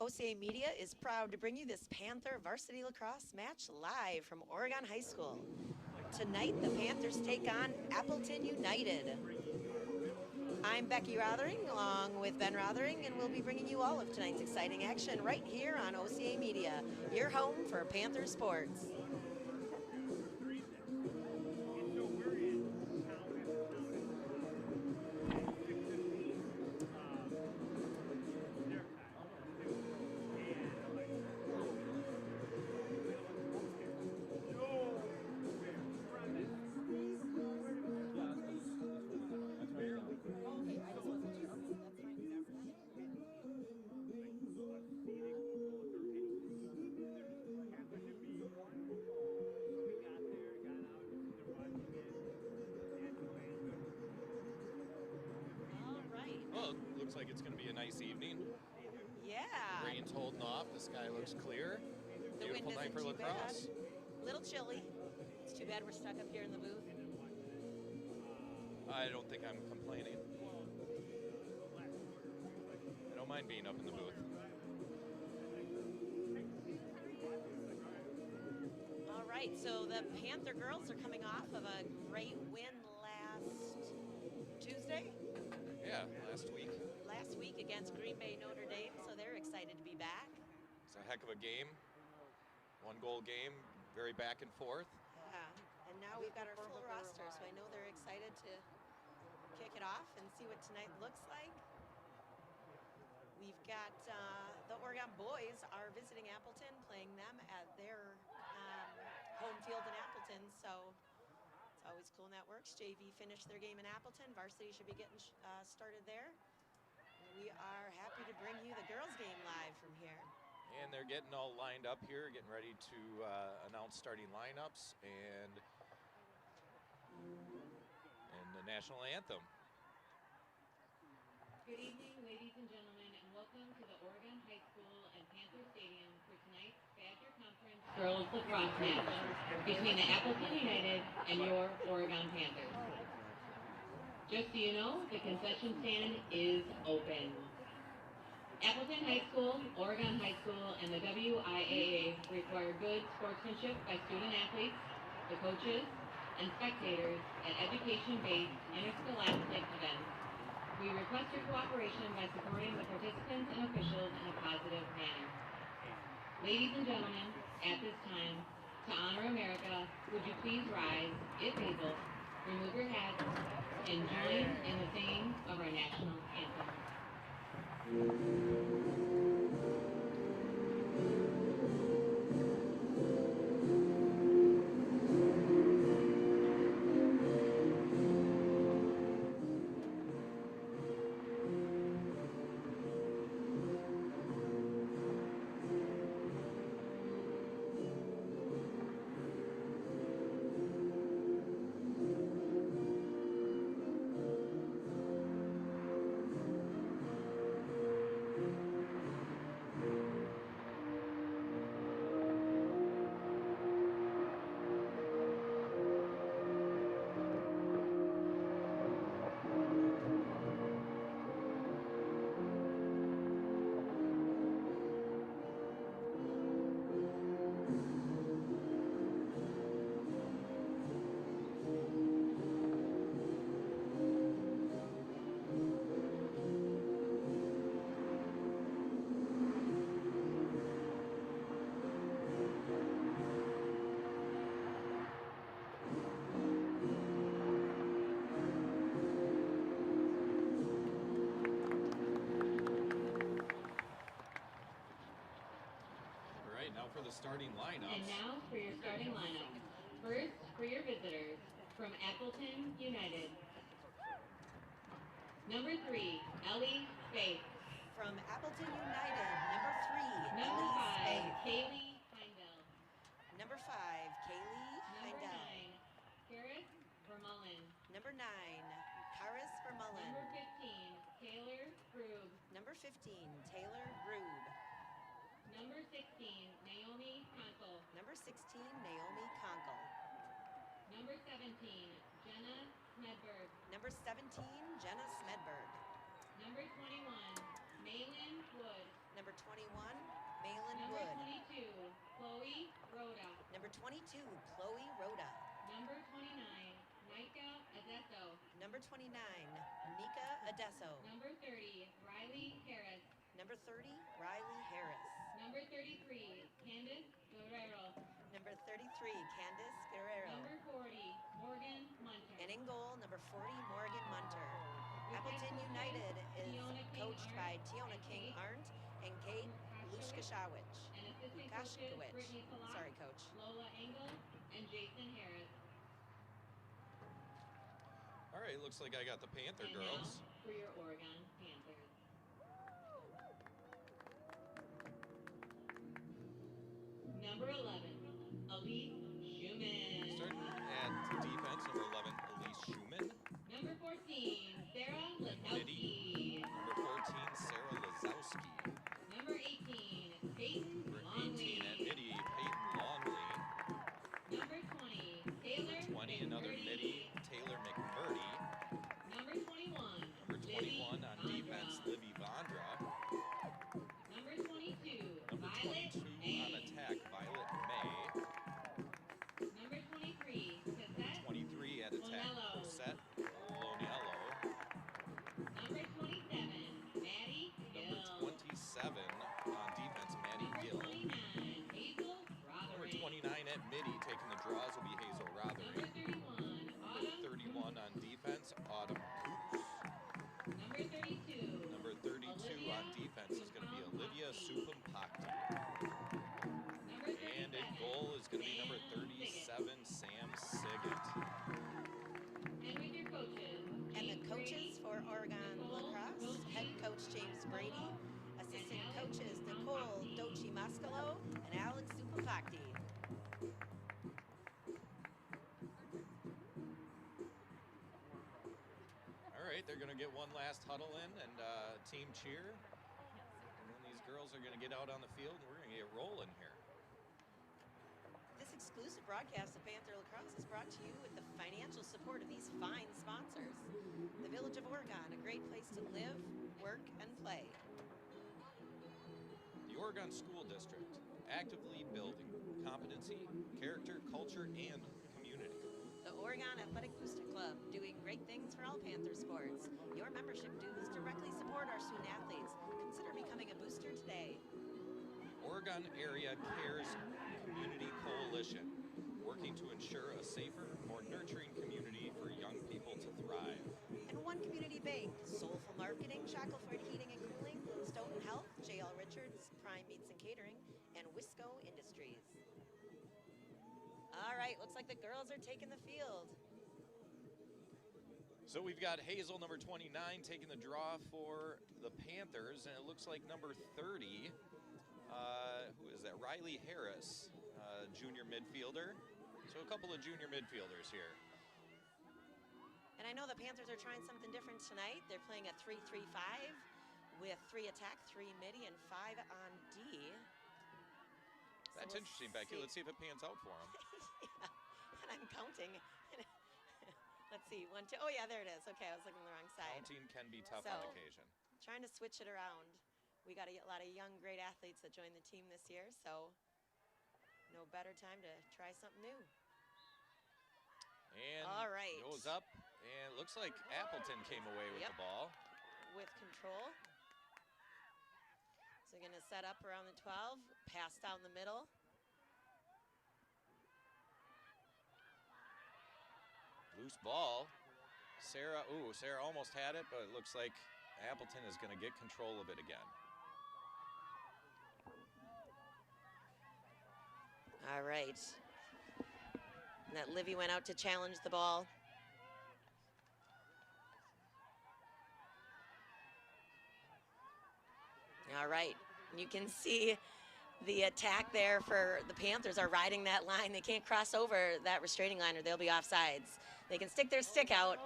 OCA Media is proud to bring you this Panther varsity lacrosse match live from Oregon High School. Tonight, the Panthers take on Appleton United. I'm Becky Rothering, along with Ben Rothering, and we'll be bringing you all of tonight's exciting action right here on OCA Media, your home for Panther sports. Well, it looks like it's going to be a nice evening. Yeah. Rain's holding off. The sky looks clear. The wind Beautiful night isn't for too lacrosse. bad. A little chilly. It's too bad we're stuck up here in the booth. I don't think I'm complaining. I don't mind being up in the booth. All right, so the Panther girls are coming off of a great win last Tuesday? Yeah, last week. Last week against Green Bay Notre Dame, so they're excited to be back. It's a heck of a game. One goal game, very back and forth. Yeah, and now we've got our full roster, so I know they're excited to kick it off and see what tonight looks like. We've got the Oregon boys are visiting Appleton, playing them at their home field in Appleton, so it's always cool when that works. JV finished their game in Appleton. Varsity should be getting started there. And we are happy to bring you the girls game live from here. And they're getting all lined up here, getting ready to announce starting lineups and the national anthem. Good evening, ladies and gentlemen, and welcome to the Oregon High School and Panther Stadium for tonight's Badger Conference Girls Lacrosse match between the Appleton United and your Oregon Panthers. Just so you know, the concession stand is open. Appleton High School, Oregon High School, and the WIAA require good sportsmanship by student athletes, the coaches, and spectators at education-based interscholastic events. We request your cooperation by supporting the participants and officials in a positive manner. Ladies and gentlemen, at this time, to honor America, would you please rise, if able, remove your hats, and join in the singing of our national anthem. For the starting lineups. And now for your starting lineup. First, for your visitors, from Appleton United. Number 3, Ellie Faith. From Appleton United, number 3, Number Ellie 5, Faith. Kaylee Heindel. Number 5, Kaylee Number Heindel. 9, Karis Vermullen. Number 9, Karis Vermullen. Number 15, Taylor Krug. Number 15, Taylor Grube. Number 16, Naomi Conkle. Number 16, Naomi Conkle. Number 17, Jenna Smedberg. Number 17, Jenna Smedberg. Number 21, Maylin Wood. Number 21, Malin Number Wood. 22, Chloe Rhoda. Number 22, Chloe Rhoda. Number 29, Nika Adesso. Number 29, Nika Adesso. Number 30, Riley Harris. Number 30, Riley Harris. Number 33, Candace Guerrero. Number 33, Candace Guerrero. Number 40, Morgan Munter. And in goal, number 40, Morgan Munter. With Appleton head United is Tiona King coached by Arndt Tiona and King Kate Arndt and Kate Lushkashawicz. And assistant coaches Lukashkowicz. Brittany Palak, Sorry, Coach. Lola Engel, and Jason Harris. All right, looks like I got the Panther And girls. now for your Oregon Panthers. Number 11, Elise Schumann. Starting at defense, number 11, Elise Schumann. Number 14, Sarah Lazowski. Number 14, Sarah Lazowski. Number 18, Peyton Number 18 Longley. at midi, Peyton Longley. Number 20, Taylor Number 20, another McMurdy. midi, Taylor McMurdy. Number 21, Number 21 on defense, Livy Vondra. Number 22, Number Violet 22 May. on attack, Violet May. Number 23, Cassette 23 at attack, Lonello. Cosette Lonello. Number 27, Maddie Number Gill. 27 on defense, Maddie Number Gill. 29, Hazel Number Rotheray. 29 at midi, taking the draws will be Hazel Number Rotheray. 31, Number Autumn 31 on defense, Autumn Coops. Number 32, Number 32 on defense is going to be Olivia Supampakti. Number 37, And in goal is going to be number Sam 37, Sam Siggett. And with your coaches. And the James coaches Brady, for Oregon Nicole Lacrosse, Dochi, head coach James Brady, assistant coaches Nicole Dochi Mascalo and Alex Supapakti. All right, they're going to get one last huddle in and team cheer. And then these girls are going to get out on the field and we're going to get rolling here. This exclusive broadcast of Panther Lacrosse is brought to you with the financial support of these fine sponsors. The Village of Oregon, a great place to live, work, and play. The Oregon School District, actively building competency, character, culture, and community. The Oregon Athletic Booster Club, doing great things for all Panther sports. Your membership dues directly support our student athletes. Consider becoming a booster today. Oregon Area Cares Community Coalition, working to ensure a safer, more nurturing community for young people to thrive. And One Community Bank, Soulful Marketing, Shackelford Heating and Cooling, Stoughton Health, J.L. Richards, Prime Meats and Catering, and Wisco Industries. All right, looks like the girls are taking the field. So we've got Hazel, number 29, taking the draw for the Panthers, and it looks like number 30, who is that? Riley Harris, junior midfielder. So a couple of junior midfielders here. And I know the Panthers are trying something different tonight. They're playing a 3-3-5 with 3 attack, 3 midi, and 5 on D. That's we'll interesting, Becky. see. Let's see if it pans out for them. Yeah, and I'm counting. Let's see, 1, 2. Oh yeah, there it is. Okay, I was looking the wrong side. Counting can be tough on So- occasion. Trying to switch it around. We got a lot of young, great athletes that joined the team this year, so no better time to try something new. And All right. goes up, and it looks like Appleton came away with Yep. the ball. With control. So going to set up around the 12, pass down the middle. Loose ball. Sarah almost had it, but it looks like Appleton is going to get control of it again. All right. And that Livy went out to challenge the ball. All right. You can see the attack there for the Panthers are riding that line. They can't cross over that restraining line or they'll be offsides. They can stick their stick out.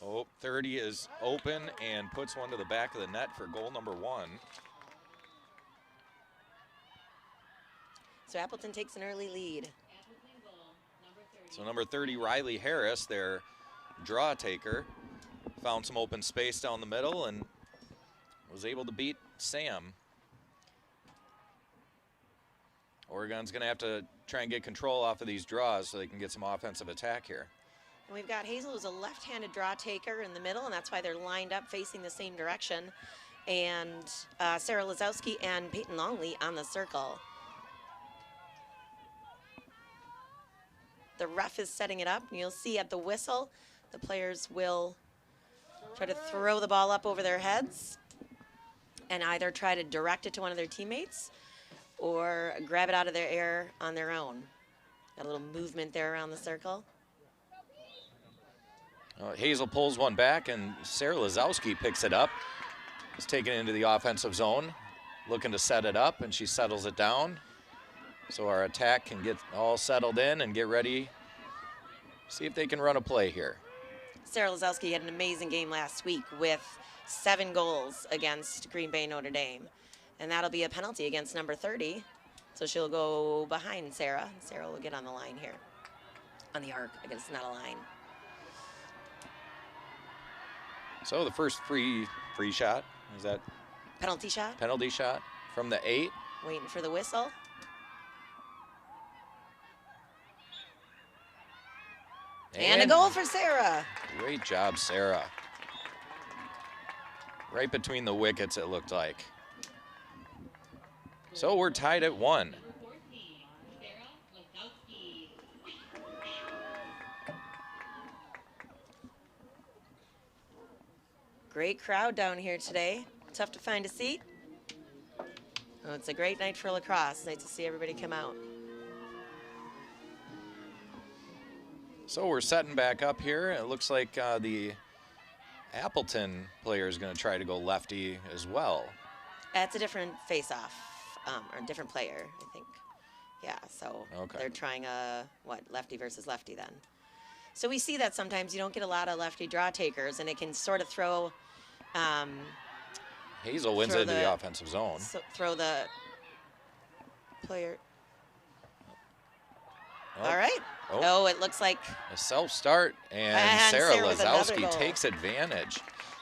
Oh, 30 is open and puts one to the back of the net for goal number 1. So Appleton takes an early lead. Appleton goal, number 30. So number 30, Riley Harris, their draw taker, found some open space down the middle and was able to beat Sam Oregon's going to have to try and get control off of these draws so they can get some offensive attack here. And we've got Hazel, who's a left-handed draw taker in the middle, and that's why they're lined up facing the same direction. And Sarah Lazowski and Peyton Longley on the circle. The ref is setting it up, and you'll see at the whistle, the players will try to throw the ball up over their heads and either try to direct it to one of their teammates or grab it out of their air on their own. Got a little movement there around the circle. Hazel pulls one back, and Sarah Lazowski picks it up. Is taken into the offensive zone, looking to set it up, and she settles it down. So our attack can get all settled in and get ready. See if they can run a play here. Sarah Lazowski had an amazing game last week with 7 goals against Green Bay Notre Dame. And that'll be a penalty against number 30. So she'll go behind Sarah. Sarah will get on the line here. On the arc, I guess it's not a line. So the first free shot, is that? Penalty shot. Penalty shot from the 8. Waiting for the whistle. And a goal for Sarah. Great job, Sarah. Right between the wickets, it looked like. So we're tied at 1. Great crowd down here today. Tough to find a seat. Oh, it's a great night for lacrosse. Nice to see everybody come out. So we're setting back up here. It looks like the Appleton player is going to try to go lefty as well. It's a different face-off, or a different player, I think. Yeah, so they're trying lefty versus lefty then. So we see that sometimes you don't get a lot of lefty draw takers, and it can sort of throw. Hazel wins it into the offensive zone. So throw the player. All right. Oh, it looks like a self-start, and Sarah Lazowski takes advantage.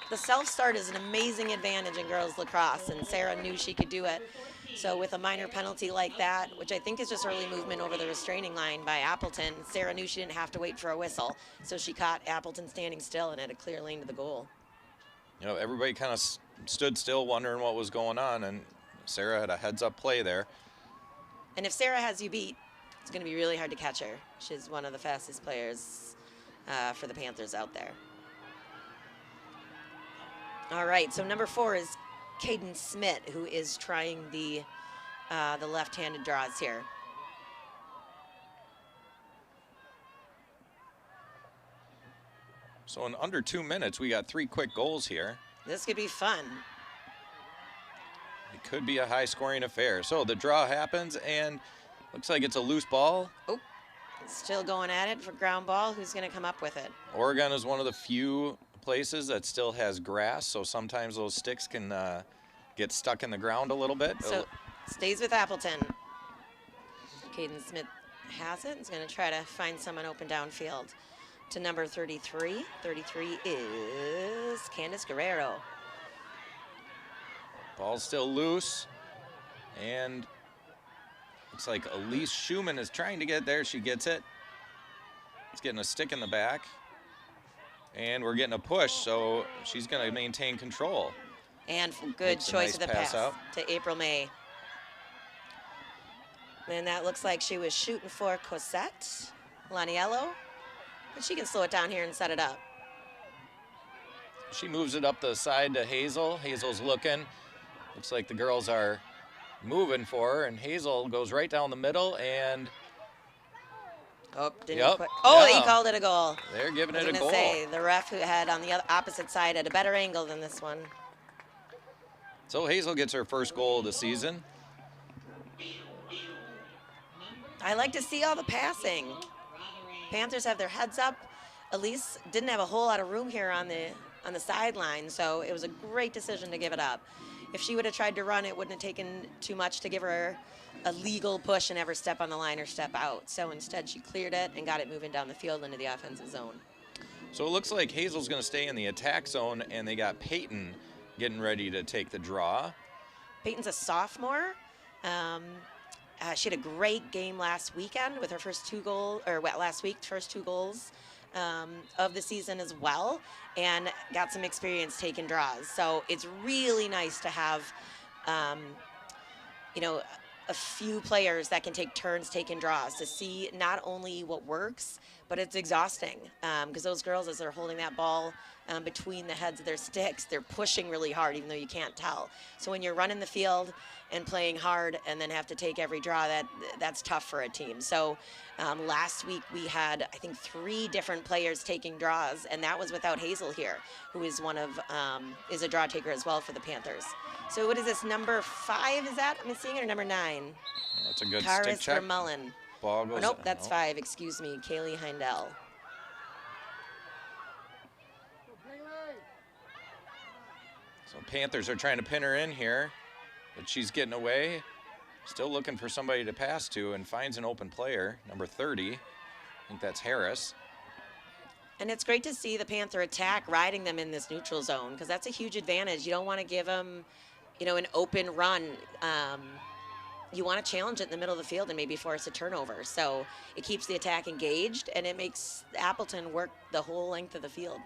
The self-start is an amazing advantage in girls lacrosse, and Sarah knew she could do it. So with a minor penalty like that, which I think is just early movement over the restraining line by Appleton, Sarah knew she didn't have to wait for a whistle. So she caught Appleton standing still and had a clear lane to the goal. You know, everybody kind of stood still wondering what was going on, and Sarah had a heads-up play there. And if Sarah has you beat, it's going to be really hard to catch her. She's one of the fastest players for the Panthers out there. All right, so number 4 is Caden Smith, who is trying the left-handed draws here. So in under 2 minutes, we got 3 quick goals here. This could be fun. It could be a high-scoring affair. So the draw happens, and looks like it's a loose ball. Oh, still going at it for ground ball. Who's going to come up with it? Oregon is one of the few places that still has grass, so sometimes those sticks can get stuck in the ground a little bit. So stays with Appleton. Caden Smith has it. He's going to try to find someone open downfield to number 33. 33 is Candice Guerrero. Ball's still loose, and looks like Elise Schumann is trying to get there. She gets it. It's getting a stick in the back. And we're getting a push, so she's going to maintain control. And good choice of the pass to April May. And that looks like she was shooting for Cosette Laniello. But she can slow it down here and set it up. She moves it up the side to Hazel. Hazel's looking. Looks like the girls are moving for her, and Hazel goes right down the middle, and oh, didn't he called it a goal. They're giving it a goal. The ref who had on the opposite side had a better angle than this one. So Hazel gets her first goal of the season. I like to see all the passing. Panthers have their heads up. Elise didn't have a whole lot of room here on the sideline, so it was a great decision to give it up. If she would have tried to run, it wouldn't have taken too much to give her a legal push and ever step on the line or step out. So instead, she cleared it and got it moving down the field into the offensive zone. So it looks like Hazel's going to stay in the attack zone, and they got Peyton getting ready to take the draw. Peyton's a sophomore. She had a great game last weekend with her first 2 goals, or last week, first 2 goals of the season as well, and got some experience taking draws. So it's really nice to have, you know, a few players that can take turns taking draws to see not only what works, but it's exhausting because those girls, as they're holding that ball between the heads of their sticks, they're pushing really hard, even though you can't tell. So when you're running the field and playing hard and then have to take every draw, that's tough for a team. So last week we had, I think, 3 different players taking draws, and that was without Hazel here, who is is a draw taker as well for the Panthers. So what is this, number 5, is that I'm seeing it, or number 9? That's a good Karis stick check. Vermeulen. Ball goes. Nope, that's 5, excuse me, Kaylee Heindel. So Panthers are trying to pin her in here, but she's getting away. Still looking for somebody to pass to, and finds an open player, number 30. I think that's Harris. And it's great to see the Panther attack riding them in this neutral zone, because that's a huge advantage. You don't want to give them, you know, an open run. You want to challenge it in the middle of the field and maybe force a turnover. So it keeps the attack engaged, and it makes Appleton work the whole length of the field.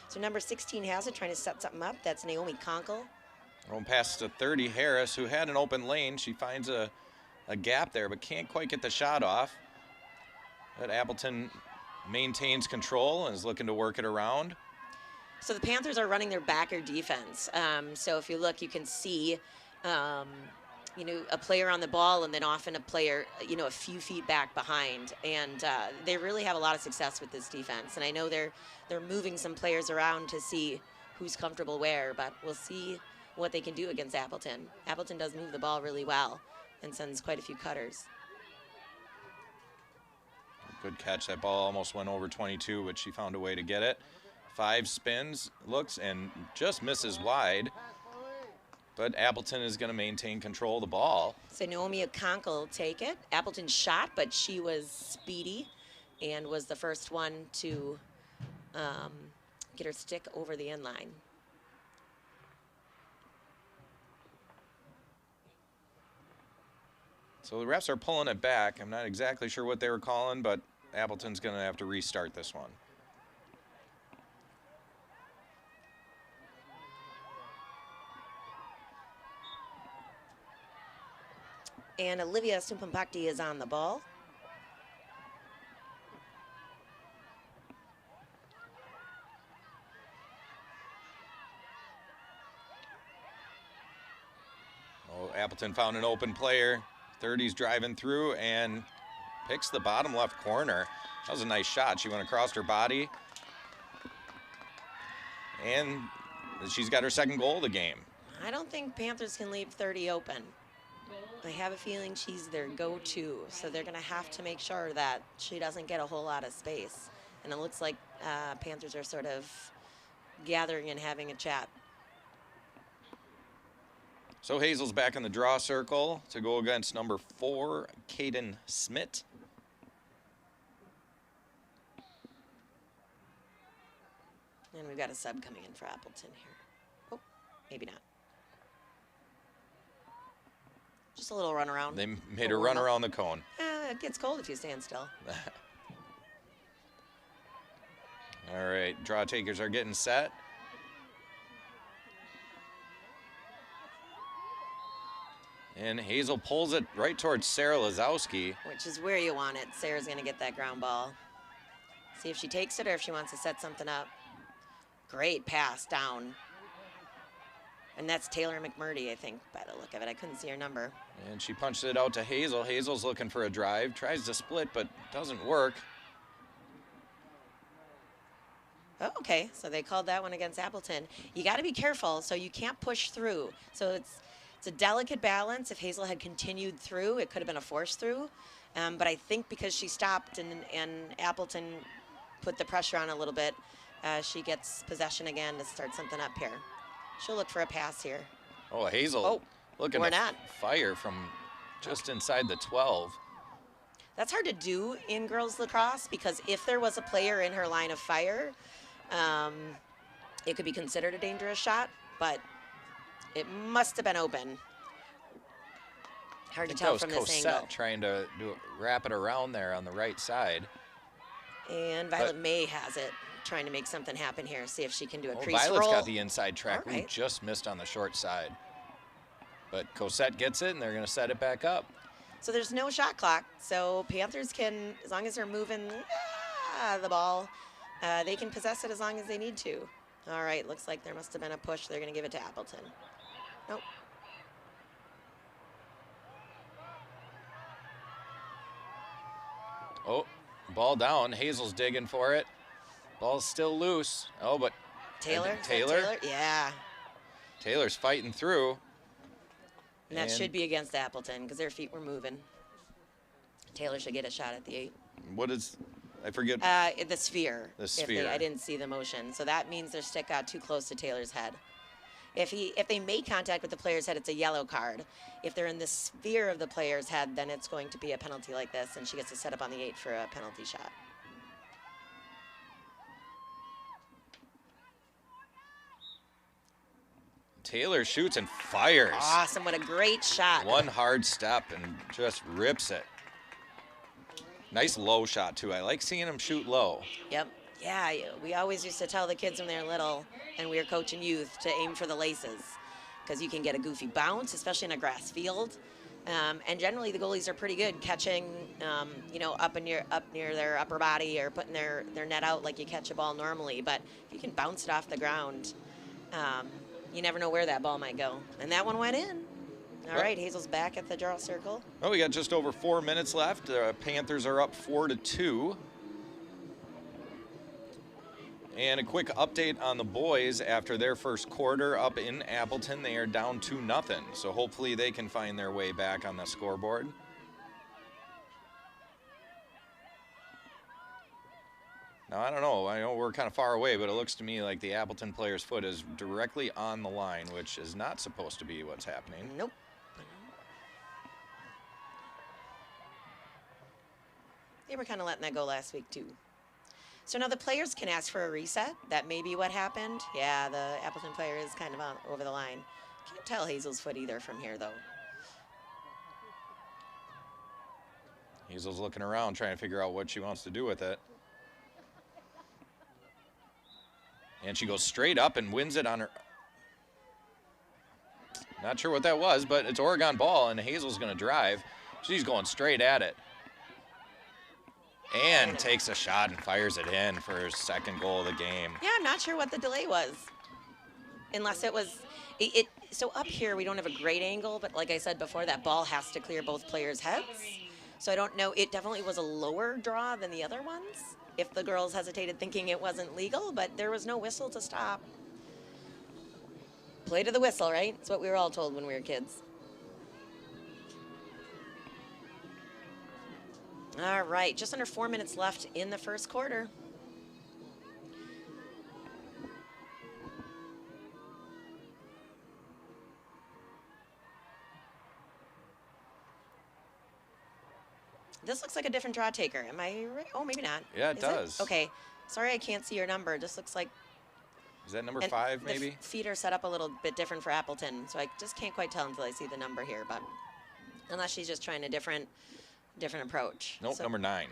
So number 16 has it, trying to set something up. That's Naomi Conkle. Going past to 30, Harris, who had an open lane. She finds a gap there, but can't quite get the shot off. But Appleton maintains control and is looking to work it around. So the Panthers are running their backer defense. So if you look, you can see, you know, a player on the ball and then often a player, you know, a few feet back behind. And they really have a lot of success with this defense. And I know they're moving some players around to see who's comfortable where, but we'll see what they can do against Appleton. Appleton does move the ball really well and sends quite a few cutters. Good catch. That ball almost went over 22, but she found a way to get it. 5 spins, looks, and just misses wide. But Appleton is going to maintain control of the ball. So Naomi Conkle will take it. Appleton shot, but she was speedy and was the first one to get her stick over the end line. So the refs are pulling it back. I'm not exactly sure what they were calling, but Appleton's going to have to restart this one. And Olivia Sumpampakti is on the ball. Oh, Appleton found an open player. 30's driving through and picks the bottom left corner. That was a nice shot. She went across her body. And she's got her 2nd goal of the game. I don't think Panthers can leave 30 open. I have a feeling she's their go-to, so they're going to have to make sure that she doesn't get a whole lot of space. And it looks like Panthers are sort of gathering and having a chat. So Hazel's back in the draw circle to go against number 4, Caden Smith. And we've got a sub coming in for Appleton here. Oh, maybe not. Just a little run around. They made her run around the cone. It gets cold if you stand still. All right, draw takers are getting set. And Hazel pulls it right towards Sarah Lazowski. Which is where you want it. Sarah's going to get that ground ball. See if she takes it or if she wants to set something up. Great pass down. And that's Taylor McMurdy, I think, by the look of it. I couldn't see her number. And she punched it out to Hazel. Hazel's looking for a drive, tries to split, but doesn't work. Oh, okay, so they called that one against Appleton. You got to be careful, so you can't push through. So it's a delicate balance. If Hazel had continued through, it could have been a force through. But I think because she stopped and Appleton put the pressure on a little bit, she gets possession again to start something up here. She'll look for a pass here. Oh, Hazel looking to not. fire from just inside the 12. That's hard to do in girls lacrosse because if there was a player in her line of fire, it could be considered a dangerous shot, but it must have been open. Hard to think tell that from was this Cosette angle. trying to wrap it around there on the right side. And Violet May has it, trying to make something happen here. See if she can do a crease Violet's roll. got the inside track. All right. Ooh, just missed on the short side. But Cosette gets it, and they're going to set it back up. So there's no shot clock. So Panthers can, as long as they're moving the ball, they can possess it as long as they need to. All right, looks like there must have been a push. They're going to give it to Appleton. Nope. Oh, ball down. Hazel's digging for it. Ball's still loose. Oh, but Taylor? Taylor? Yeah. Taylor's fighting through. And that should be against Appleton because their feet were moving. Taylor should get a shot at the 8. What is, I forget. The sphere. The sphere. I didn't see the motion. So that means their stick got too close to Taylor's head. If they make contact with the player's head, it's a yellow card. If they're in the sphere of the player's head, then it's going to be a penalty like this, and she gets to set up on the 8 for a penalty shot. Taylor shoots and fires. Awesome, what a great shot. One hard step and just rips it. Nice low shot, too. I like seeing him shoot low. Yep. Yeah, we always used to tell the kids when they're little, and we were coaching youth, to aim for the laces, because you can get a goofy bounce, especially in a grass field. And generally, the goalies are pretty good catching, up near their upper body or putting their net out like you catch a ball normally. But if you can bounce it off the ground, you never know where that ball might go. And that one went in. All right, Hazel's back at the draw circle. Oh, we got just over 4 minutes left. Panthers are up 4-2. And a quick update on the boys after their first quarter up in Appleton. They are down 2-0. So hopefully they can find their way back on the scoreboard. Now, I don't know. I know we're kind of far away, but it looks to me like the Appleton player's foot is directly on the line, which is not supposed to be what's happening. Nope. They were kind of letting that go last week, too. So now the players can ask for a reset. That may be what happened. Yeah, the Appleton player is kind of over the line. Can't tell Hazel's foot either from here, though. Hazel's looking around, trying to figure out what she wants to do with it. And she goes straight up and wins it on her. Not sure what that was, but it's Oregon ball, and Hazel's going to drive. She's going straight at it. And takes a shot and fires it in for her second goal of the game. Yeah, I'm not sure what the delay was. Unless it was, so up here we don't have a great angle, but like I said before, that ball has to clear both players' heads. So I don't know, it definitely was a lower draw than the other ones, if the girls hesitated thinking it wasn't legal, but there was no whistle to stop. Play to the whistle, right? It's what we were all told when we were kids. All right, just under 4 minutes left in the first quarter. This looks like a different draw taker. Am I right? Oh, maybe not. Yeah, it does. Okay. Sorry, I can't see your number. It just looks like... Is that number 5, maybe? The feet are set up a little bit different for Appleton, so I just can't quite tell until I see the number here, but unless she's just trying a different approach. Nope, so, number 9.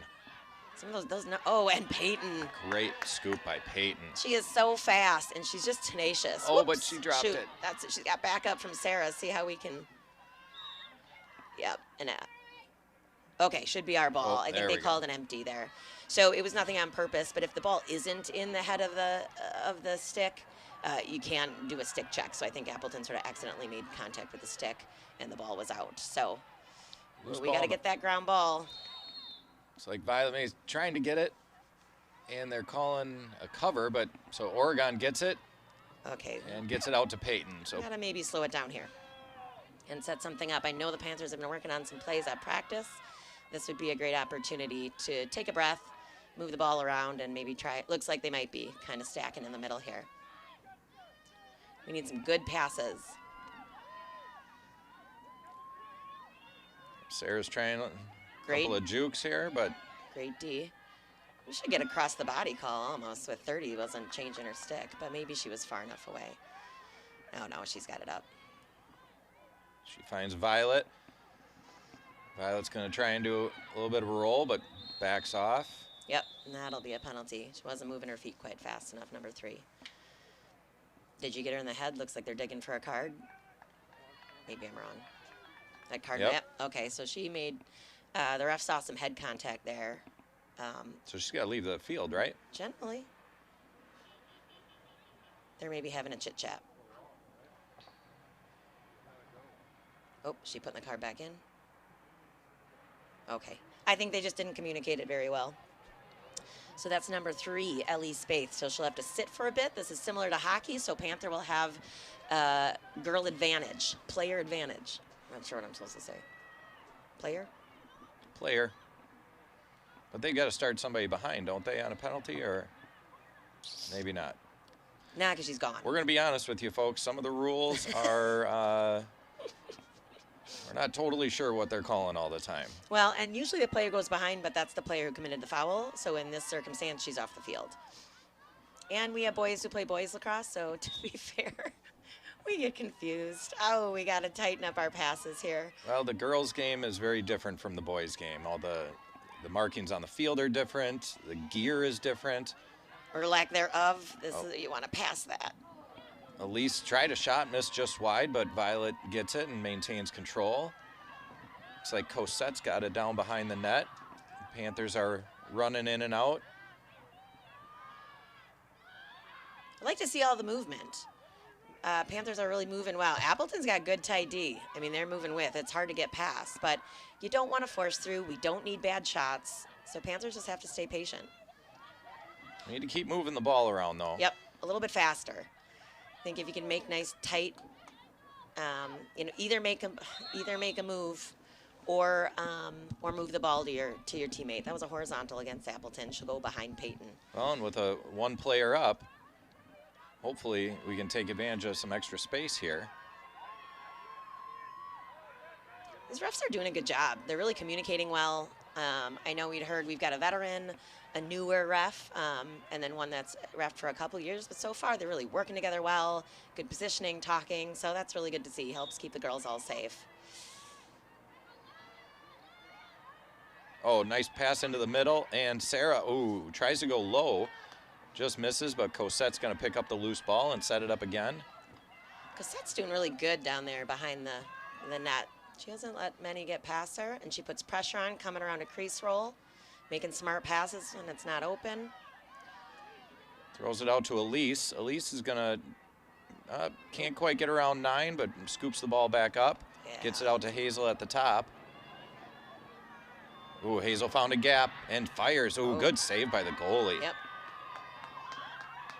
Some of those oh, and Peyton. Great scoop by Peyton. She is so fast, and she's just tenacious. Oh, Whoops, but she dropped it. That's it. She's got backup from Sarah. See how we can... Yep, and okay, should be our ball. Oh, I think they called an empty there. So it was nothing on purpose, but if the ball isn't in the head of the stick, you can't do a stick check. So I think Appleton sort of accidentally made contact with the stick, and the ball was out. So we got to get that ground ball. It's like Violet May's trying to get it, and they're calling a cover, but so Oregon gets it. Okay. And gets it out to Peyton. So got to maybe slow it down here and set something up. I know the Panthers have been working on some plays at practice. This would be a great opportunity to take a breath, move the ball around, and maybe try. It looks like they might be kind of stacking in the middle here. We need some good passes. Sarah's trying a couple of jukes here, but... Great D. We should get across the body call almost with 30. Wasn't changing her stick, but maybe she was far enough away. Oh, no, she's got it up. She finds Violet. Violet's going to try and do a little bit of a roll, but backs off. Yep, and that'll be a penalty. She wasn't moving her feet quite fast enough, number 3. Did you get her in the head? Looks like they're digging for a card. Maybe I'm wrong. That card map? Okay, so she made, the ref saw some head contact there. So she's got to leave the field, right? Gently. They're maybe having a chit-chat. Oh, she putting the card back in? Okay. I think they just didn't communicate it very well. So that's number 3, Ellie Spaeth. So she'll have to sit for a bit. This is similar to hockey, so Panther will have girl advantage, player advantage. I'm not sure what I'm supposed to say. Player? Player. But they got to start somebody behind, don't they, on a penalty, or maybe not? Nah, because she's gone. We're going to be honest with you, folks. Some of the rules are, we're not totally sure what they're calling all the time. Well, and usually the player goes behind, but that's the player who committed the foul. So in this circumstance, she's off the field. And we have boys who play boys lacrosse, so to be fair, we get confused. Oh, we got to tighten up our passes here. Well, the girls' game is very different from the boys' game. All the markings on the field are different. The gear is different. Or lack thereof. You want to pass that. Elise tried a shot, missed just wide, but Violet gets it and maintains control. Looks like Cosette's got it down behind the net. Panthers are running in and out. I like to see all the movement. Panthers are really moving well. Appleton's got good tight D. I mean, they're moving with. It's hard to get past, but you don't want to force through. We don't need bad shots, so Panthers just have to stay patient. We need to keep moving the ball around, though. Yep, a little bit faster. I think if you can make nice, tight, either make a move, or move the ball to your teammate. That was a horizontal against Appleton. She'll go behind Peyton. Well, and with a one player up, hopefully we can take advantage of some extra space here. These refs are doing a good job. They're really communicating well. I know we've got a veteran, a newer ref, and then one that's ref for a couple years. But so far, they're really working together well, good positioning, talking. So that's really good to see. Helps keep the girls all safe. Oh, nice pass into the middle. And Sarah, tries to go low. Just misses, but Cosette's going to pick up the loose ball and set it up again. Cosette's doing really good down there behind the net. She doesn't let many get past her, and she puts pressure on, coming around a crease roll, making smart passes when it's not open. Throws it out to Elise. Elise is going to, can't quite get around 9, but scoops the ball back up. Yeah. Gets it out to Hazel at the top. Ooh, Hazel found a gap and fires. Ooh, good save by the goalie. Yep.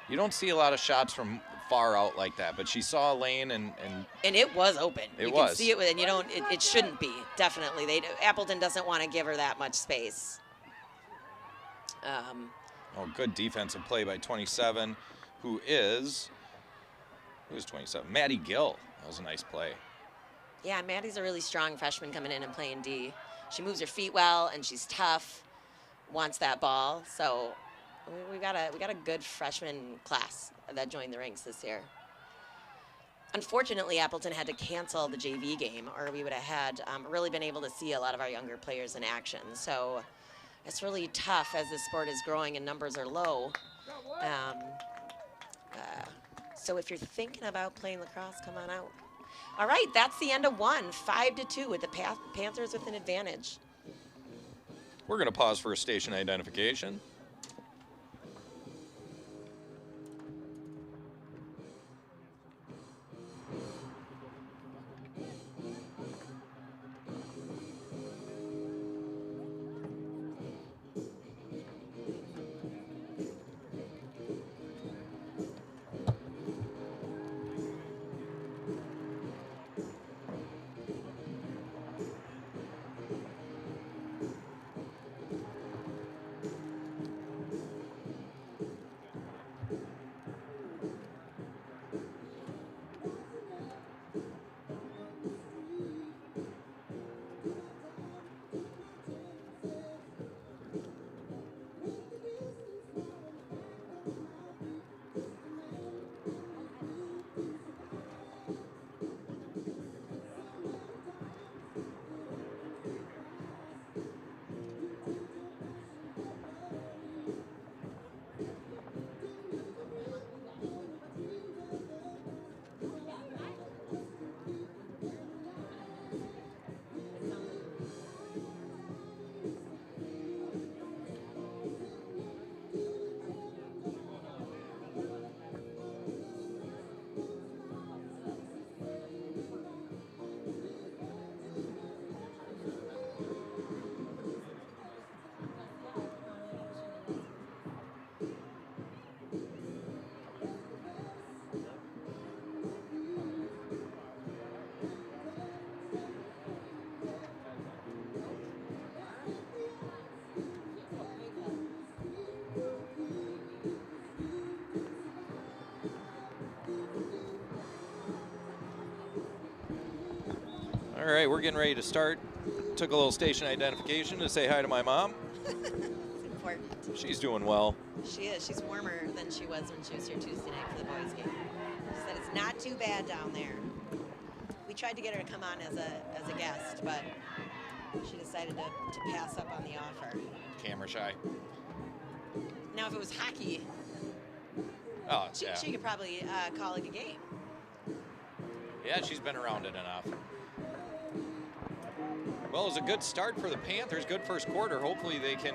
You don't see a lot of shots from far out like that, but she saw a lane and it was open. You can see it, and you don't. It shouldn't be. Definitely, Appleton doesn't want to give her that much space. Good defensive play by 27, who is 27? Maddie Gill. That was a nice play. Yeah, Maddie's a really strong freshman coming in and playing D. She moves her feet well, and she's tough. Wants that ball. So we got a good freshman class that joined the ranks this year. Unfortunately, Appleton had to cancel the JV game, or we would have had really been able to see a lot of our younger players in action. So it's really tough as the sport is growing and numbers are low. So if you're thinking about playing lacrosse, come on out. All right, that's the end of one, 5-2 with the Panthers with an advantage. We're going to pause for a station identification. All right, we're getting ready to start. Took a little station identification to say hi to my mom. It's important. She's doing well. She is. She's warmer than she was when she was here Tuesday night for the boys' game. She said it's not too bad down there. We tried to get her to come on as a guest, but she decided to pass up on the offer. Camera shy. Now, if it was hockey, Oh, she yeah. could probably call it a game. Yeah, she's been around it enough. Well, it was a good start for the Panthers. Good first quarter. Hopefully they can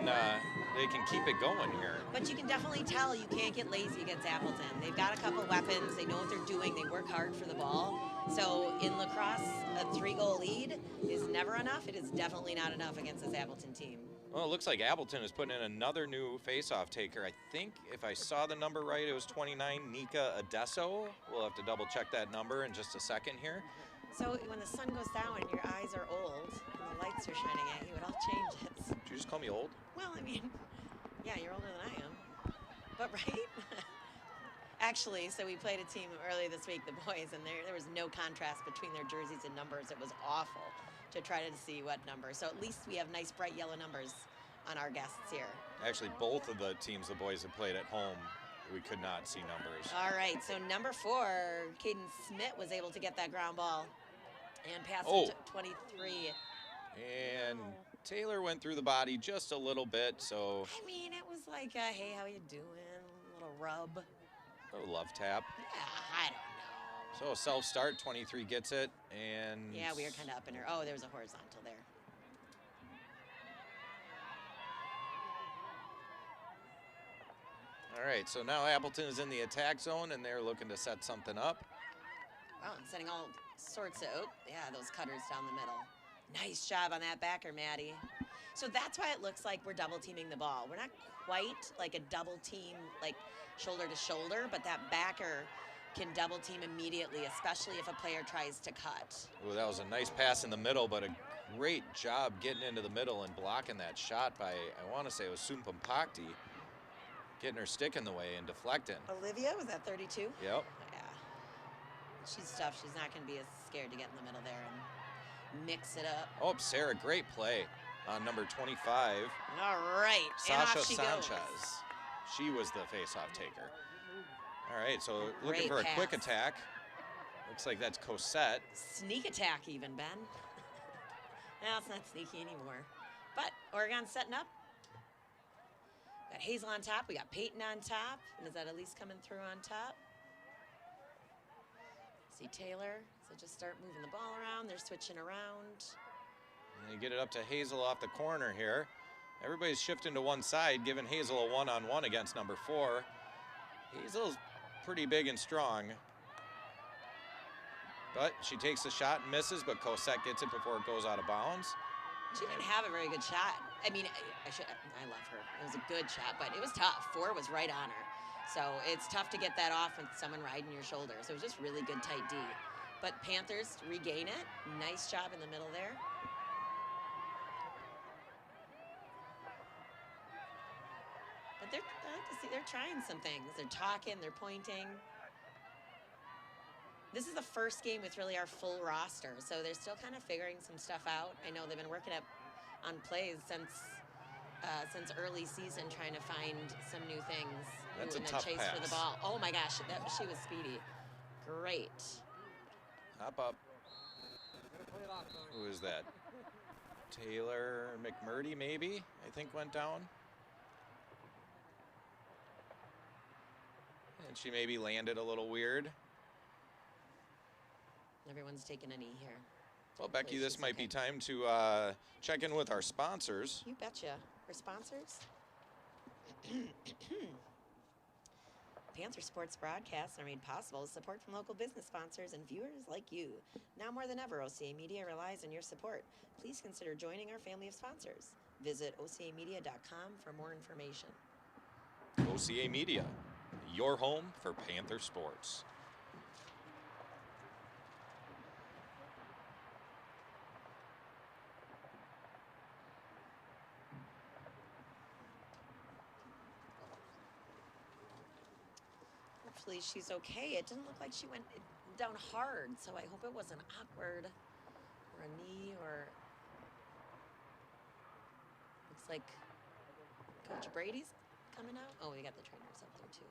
keep it going here. But you can definitely tell you can't get lazy against Appleton. They've got a couple weapons. They know what they're doing. They work hard for the ball. So in lacrosse, a 3-goal lead is never enough. It is definitely not enough against this Appleton team. Well, it looks like Appleton is putting in another new face-off taker. I think if I saw the number right, it was 29, Nika Adesso. We'll have to double check that number in just a second here. So when the sun goes down and your eyes are old and the lights are shining at you, it all changes. Did you just call me old? Well, I mean, yeah, you're older than I am. But right? Actually, so we played a team earlier this week, the boys, and there was no contrast between their jerseys and numbers. It was awful to try to see what number. So at least we have nice bright yellow numbers on our guests here. Actually, both of the teams the boys have played at home, we could not see numbers. All right, so number 4, Caden Smith was able to get that ground ball and pass Oh. it to 23. And Taylor went through the body just a little bit, so I mean, it was like, hey, how you doing? A little rub. a love tap. Yeah, I don't know. So self-start, 23 gets it, and... Yeah, we were kind of up in her. Oh, there was a horizontal there. All right, so now Appleton is in the attack zone, and they're looking to set something up. Oh, and setting all sorts of, those cutters down the middle. Nice job on that backer, Maddie. So that's why it looks like we're double teaming the ball. We're not quite like a double team, like shoulder to shoulder, but that backer can double team immediately, especially if a player tries to cut. Ooh, that was a nice pass in the middle, but a great job getting into the middle and blocking that shot by, I want to say it was Sumpampakti, getting her stick in the way and deflecting. Olivia, was that 32? Yep. Yeah. She's tough. She's not going to be as scared to get in the middle there and mix it up. Oh, Sarah, great play on number 25. All right. And Sasha off she Sanchez. goes. She was the face-off taker. All right, so looking Great for a quick pass. attack. Looks like that's Cosette. Sneak attack even, Ben. No, it's not sneaky anymore. But Oregon's setting up. Got Hazel on top. We got Peyton on top. And is that Elise coming through on top? See Taylor. So just start moving the ball around. They're switching around. And you get it up to Hazel off the corner here. Everybody's shifting to one side, giving Hazel a one-on-one against number 4. Hazel's pretty big and strong. But she takes the shot and misses, but Cosette gets it before it goes out of bounds. She didn't have a very good shot. I mean, I love her. It was a good shot, but it was tough. 4 was right on her. So it's tough to get that off with someone riding your shoulder. So it was just really good tight D. But Panthers regain it. Nice job in the middle there. But I like to see they're trying some things. They're talking, they're pointing. This is the first game with really our full roster, so they're still kind of figuring some stuff out. I know they've been working on plays since early season, trying to find some new things. That's a in the tough chase for the pass. ball. Oh my gosh, she was speedy. Great. Hop up. Who is that? Taylor McMurdy, maybe, I think went down. And she maybe landed a little weird. Everyone's taking a knee here. Well, Becky, Hopefully this she's might be okay. time to check in with our sponsors. You betcha. For sponsors? Panther Sports broadcasts are made possible with support from local business sponsors and viewers like you. Now more than ever, OCA Media relies on your support. Please consider joining our family of sponsors. Visit ocamedia.com for more information. OCA Media, your home for Panther sports. Hopefully she's okay. It didn't look like she went down hard, so I hope it wasn't awkward. or a knee, or looks like Coach Brady's coming out. Oh, we got the trainers up there too.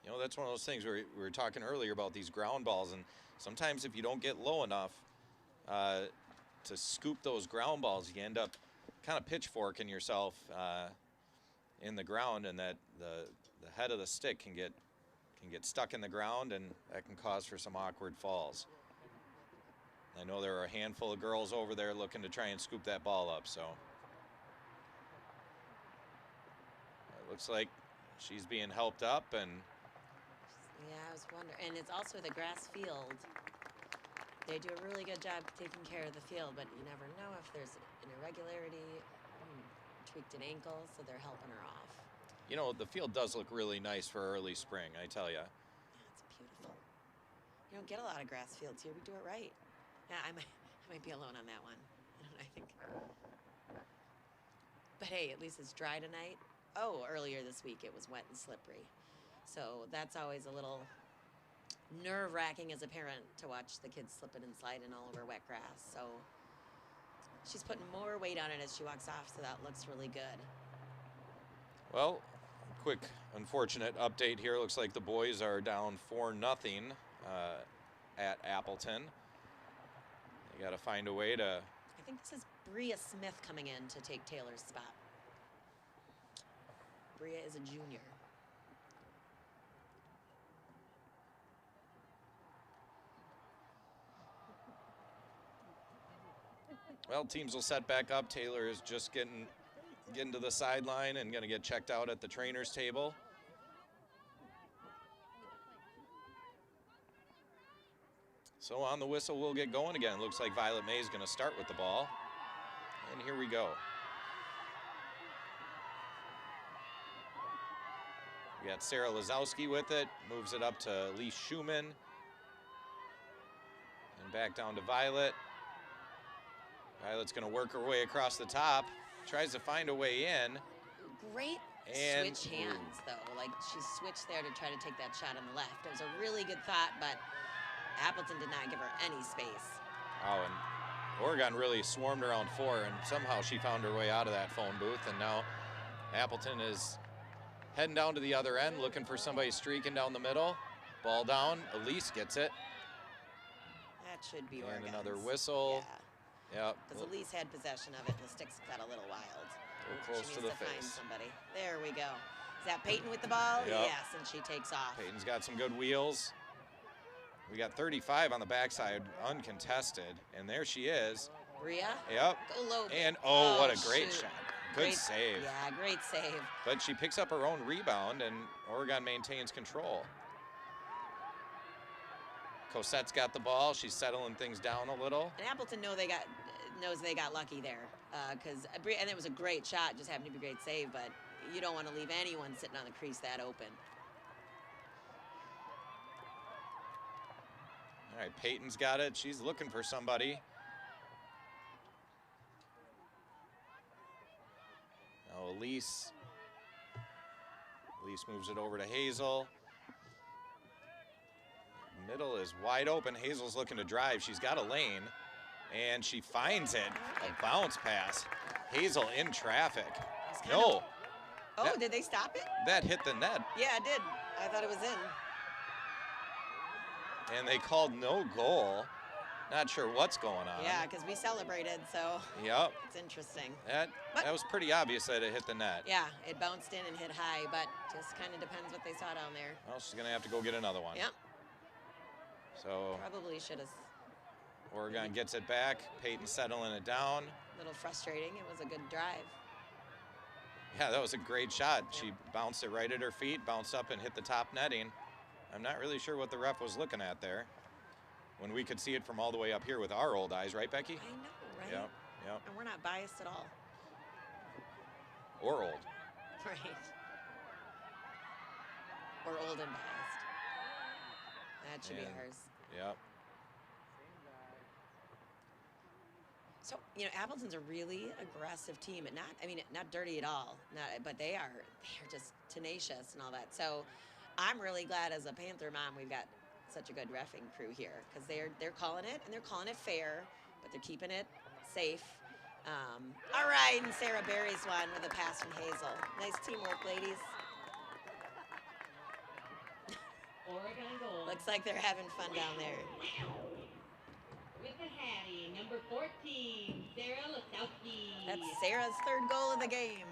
You know, that's one of those things where we were talking earlier about these ground balls, and sometimes if you don't get low enough to scoop those ground balls, you end up kind of pitchforking yourself in the ground, and that the head of the stick can get stuck in the ground, and that can cause for some awkward falls. I know there are a handful of girls over there looking to try and scoop that ball up, so it looks like she's being helped up. And yeah, I was wondering, and it's also the grass field. They do a really good job taking care of the field, but you never know if there's an irregularity, tweaked an ankle, so they're helping her off. you know, the field does look really nice for early spring, I tell you. Yeah, it's beautiful. You don't get a lot of grass fields here. We do it right. Yeah, I might be alone on that one. I think. But hey, at least it's dry tonight. Oh, earlier this week it was wet and slippery. So that's always a little nerve-wracking as a parent to watch the kids slipping and sliding all over wet grass. So she's putting more weight on it as she walks off, so that looks really good. Well, quick unfortunate update here. Looks like the boys are down 4-0 at Appleton. They got to find a way to... I think this is Bria Smith coming in to take Taylor's spot. Bria is a junior. Well, teams will set back up. Taylor is just getting to the sideline and going to get checked out at the trainer's table. So on the whistle, we'll get going again. Looks like Violet May is going to start with the ball. And here we go. We got Sarah Lazowski with it. Moves it up to Elise Schumann. And back down to Violet. Violet's going to work her way across the top. Tries to find a way in. Great switch hands, though. Like, she switched there to try to take that shot on the left. It was a really good thought, but Appleton did not give her any space. Oh, and Oregon really swarmed around 4, and somehow she found her way out of that phone booth, and now Appleton is heading down to the other end, looking for somebody streaking down the middle. Ball down. Elise gets it. That should be And Oregon's. another whistle. Yeah. Yep. Because Elise had possession of it, and the sticks got a little wild. Close she to needs the find face. somebody. There we go. Is that Peyton with the ball? Yep. Yes, and she takes off. Peyton's got some good wheels. We got 35 on the backside, uncontested, and there she is. Bria? Yep. Go low. And oh, what a great shoot. shot. Good save. Yeah, great save. But she picks up her own rebound, and Oregon maintains control. Cosette's got the ball. She's settling things down a little. And Appleton knows they got lucky there, and it was a great shot. Just happened to be a great save, but you don't want to leave anyone sitting on the crease that open. All right, Peyton's got it. She's looking for somebody. Now Elise moves it over to Hazel. Middle is wide open. Hazel's looking to drive. She's got a lane, and she finds it. A bounce pass. Hazel in traffic. No. Oh, did they stop it? That hit the net. Yeah, it did. I thought it was in. And they called no goal. Not sure what's going on. Yeah, because we celebrated, so Yep. it's interesting. That was pretty obvious that it hit the net. Yeah, it bounced in and hit high, but just kind of depends what they saw down there. Well, she's going to have to go get another one. Yep. So Probably should have. Oregon gets it back. Peyton settling it down. A little frustrating. It was a good drive. Yeah, that was a great shot. She bounced it right at her feet, bounced up and hit the top netting. I'm not really sure what the ref was looking at there when we could see it from all the way up here with our old eyes, right, Becky? I know, right? Yep, yep. And we're not biased at all. Or old. Right. Or old and biased. That should be And- ours. Yep. So, Appleton's a really aggressive team, and not dirty at all. But they're just tenacious and all that. So, I'm really glad as a Panther mom we've got such a good reffing crew here because they're calling it, and they're calling it fair, but they're keeping it safe. All right, and Sarah Berry's one with a pass from Hazel. Nice teamwork, ladies. Oregon goal. Looks like they're having fun down there. With the Hattie, number 14, Sarah Lasowski. That's Sarah's third goal of the game.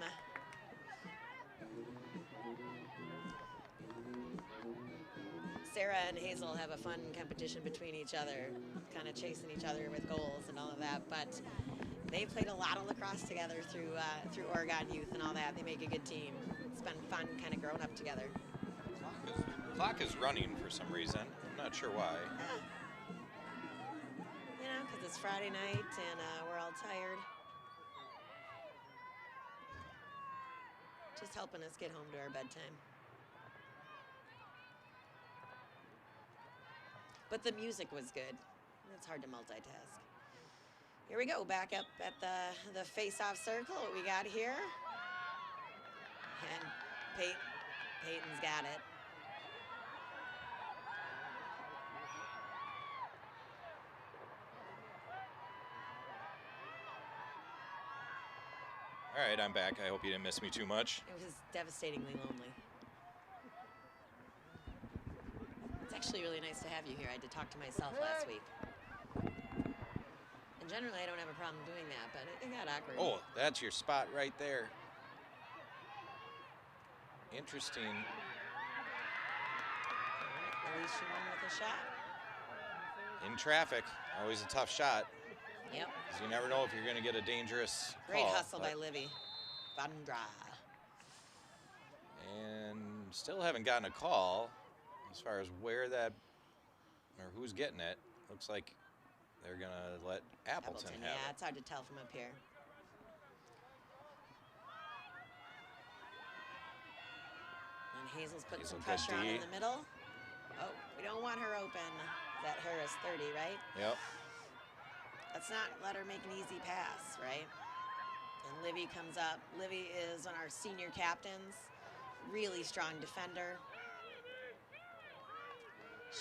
Sarah and Hazel have a fun competition between each other, kind of chasing each other with goals and all of that. But they played a lot of lacrosse together through Oregon youth and all that. They make a good team. It's been fun kind of growing up together. Clock is running for some reason. I'm not sure why. Because it's Friday night and we're all tired. Just helping us get home to our bedtime. But the music was good. It's hard to multitask. Here we go, back up at the face-off circle. What we got here? And Peyton's got it. All right, I'm back. I hope you didn't miss me too much. It was devastatingly lonely. It's actually really nice to have you here. I had to talk to myself last week. And generally, I don't have a problem doing that, but it got awkward. Oh, that's your spot right there. Interesting. At least you won with a shot. In traffic, always a tough shot. Yep. 'Cause you never know if you're going to get a dangerous Great call, hustle by Livy. Vandra. And still haven't gotten a call as far as where that or who's getting it. Looks like they're going to let Appleton have Yeah, it. it's hard to tell from up here. And Hazel's putting some Hazel, good pressure on D. in the middle. Oh, we don't want her open. That Harris 30, right? Yep. Let's not let her make an easy pass, right? And Livy comes up. Livy is one of our senior captains. Really strong defender.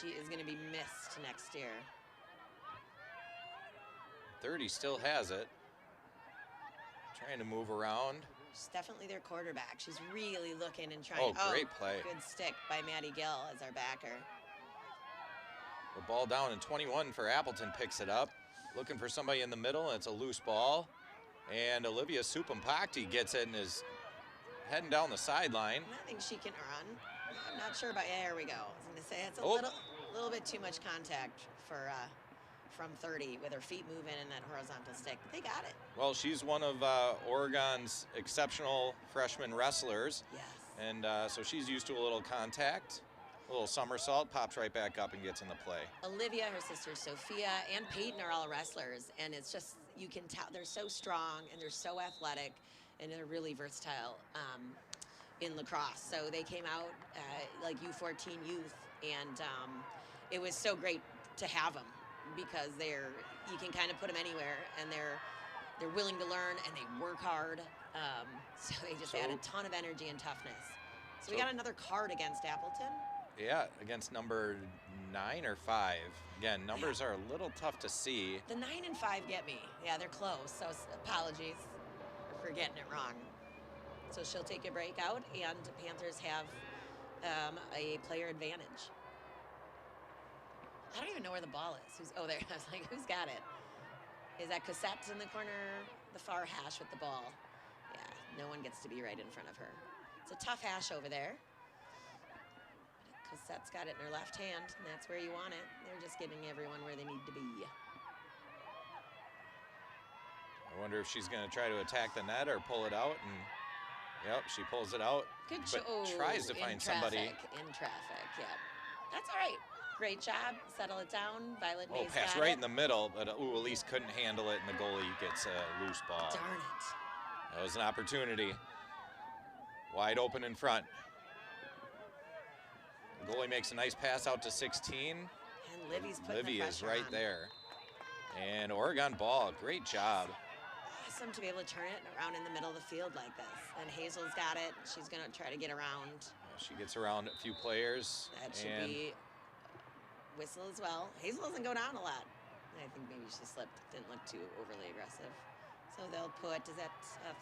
She is going to be missed next year. 30 still has it. Trying to move around. She's definitely their quarterback. She's really looking and trying. Oh, great play. Good stick by Maddie Gill as our backer. The ball down in 21 for Appleton picks it up. Looking for somebody in the middle, and it's a loose ball. And Olivia Supampakti gets it and is heading down the sideline. I think she can run. I'm not sure about. There we go. I was going to say it's a little bit too much contact for from 30 with her feet moving and that horizontal stick. They got it. Well, she's one of Oregon's exceptional freshman wrestlers. Yes. And so she's used to a little contact, a little somersault, pops right back up and gets in the play. Olivia, her sister Sophia, and Peyton are all wrestlers, and it's just, you can tell they're so strong and they're so athletic and they're really versatile in lacrosse. So they came out like U14 youth, and it was so great to have them because you can kind of put them anywhere, and they're willing to learn and they work hard. So they just add a ton of energy and toughness. So we got another card against Appleton. Yeah, against number 9 or 5. Again, numbers are a little tough to see. The 9 and 5 get me. Yeah, they're close, so apologies for getting it wrong. So she'll take a break out, and the Panthers have a player advantage. I don't even know where the ball is. There. I was like, who's got it? Is that Cosette's in the corner, the far hash with the ball? Yeah, no one gets to be right in front of her. It's a tough hash over there. Cosette's got it in her left hand, and that's where you want it. They're just getting everyone where they need to be. I wonder if she's going to try to attack the net or pull it out. And yep, she pulls it out. Good but tries to find somebody. In traffic, yeah. That's all right. Great job. Settle it down. Violet Mays Pass got right it. in the middle, but Elise couldn't handle it, and the goalie gets a loose ball. Darn it. That was an opportunity. Wide open in front. The goalie makes a nice pass out to 16. And Livy's putting Livy the is pressure right on. there. And Oregon ball, great job. Awesome to be able to turn it around in the middle of the field like this. And Hazel's got it. She's going to try to get around. She gets around a few players. That should be whistle as well. Hazel doesn't go down a lot. I think maybe she slipped. Didn't look too overly aggressive. So they'll put, is that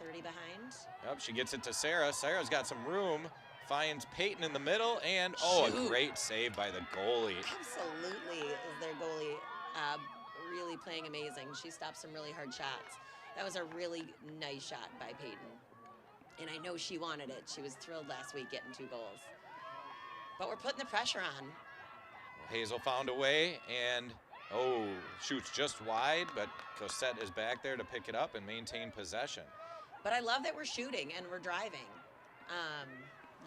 30 behind? Yep, she gets it to Sarah. Sarah's got some room. Finds Peyton in the middle. And, oh, a great save by the goalie. Absolutely is their goalie really playing amazing. She stopped some really hard shots. That was a really nice shot by Peyton. And I know she wanted it. She was thrilled last week getting 2 goals. But we're putting the pressure on. Hazel found a way and, oh, shoots just wide, but Cosette is back there to pick it up and maintain possession. But I love that we're shooting and we're driving.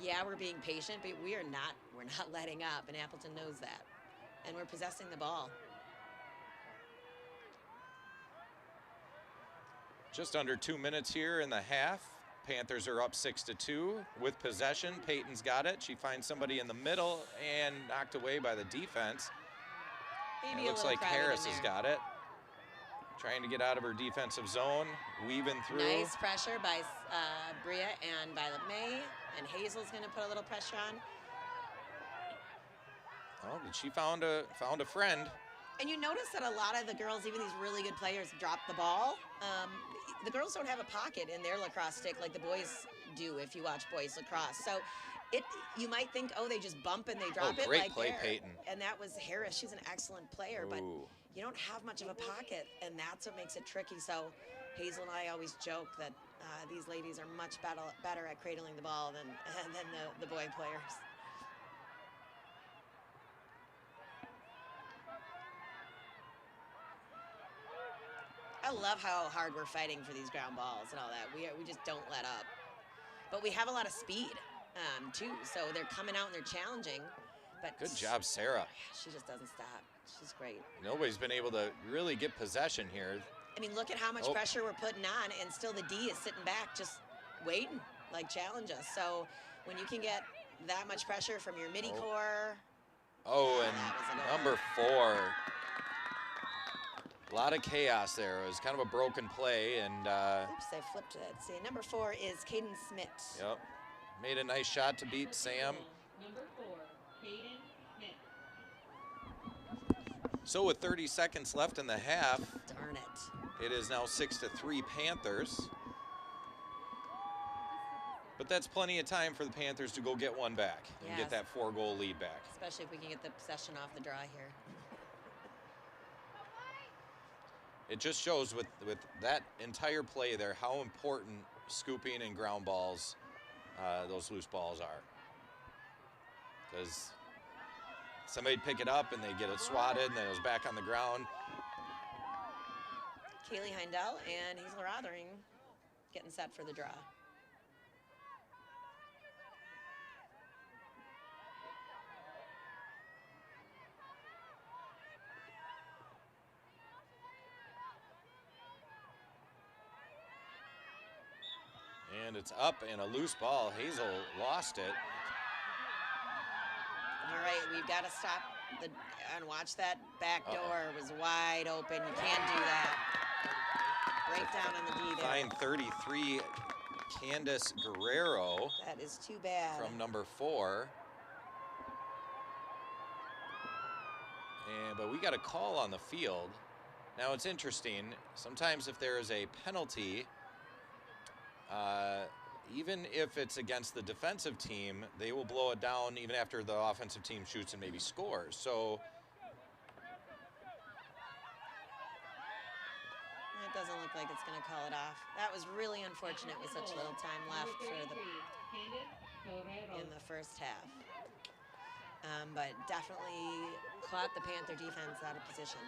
Yeah, we're being patient, but we're not letting up, and Appleton knows that. And we're possessing the ball. Just under 2 minutes here in the half. Panthers are up 6-2 with possession. Peyton's got it. She finds somebody in the middle and knocked away by the defense. Maybe it looks like Harris has got it. Trying to get out of her defensive zone, weaving through. Nice pressure by Bria and Violet May, and Hazel's going to put a little pressure on. Oh, but she found a friend. And you notice that a lot of the girls, even these really good players, drop the ball. The girls don't have a pocket in their lacrosse stick like the boys do if you watch boys lacrosse. So you might think, oh, they just bump and they drop it. Great play, Peyton. And that was Harris. She's an excellent player, but Ooh. you don't have much of a pocket, and that's what makes it tricky. So Hazel and I always joke that these ladies are much better at cradling the ball than the boy players. I love how hard we're fighting for these ground balls and all that. We just don't let up. But we have a lot of speed, too. So they're coming out and they're challenging. But good job, Sarah. She just doesn't stop. She's great. Nobody's been able to really get possession here. I mean, look at how much pressure we're putting on, and still the D is sitting back just waiting, like challenge us. So when you can get that much pressure from your midi core. Oh, and number 4. A lot of chaos there. It was kind of a broken play, and oops, I flipped it. See, number 4 is Caden Smith. Yep, made a nice shot to beat Sam. Number 4, Caden Smith. So with 30 seconds left in the half, darn it, it is now 6-3 Panthers. But that's plenty of time for the Panthers to go get one back and get that 4-goal lead back. Especially if we can get the possession off the draw here. It just shows with that entire play there how important scooping and ground balls, those loose balls are. Because somebody'd pick it up and they get it swatted and then it was back on the ground. Kaylee Heindel and Hazel Rothering getting set for the draw. And it's up and a loose ball. Hazel lost it. You're right. We've got to stop and watch that back door. It was wide open. You can't do that. Breakdown on the D there. Fine 33, Candace Guerrero. That is too bad. From number 4. But we got a call on the field. Now it's interesting. Sometimes if there is a penalty, even if it's against the defensive team, they will blow it down even after the offensive team shoots and maybe scores. So it doesn't look like it's going to call it off. That was really unfortunate with such little time left in the first half. But definitely caught the Panther defense out of position.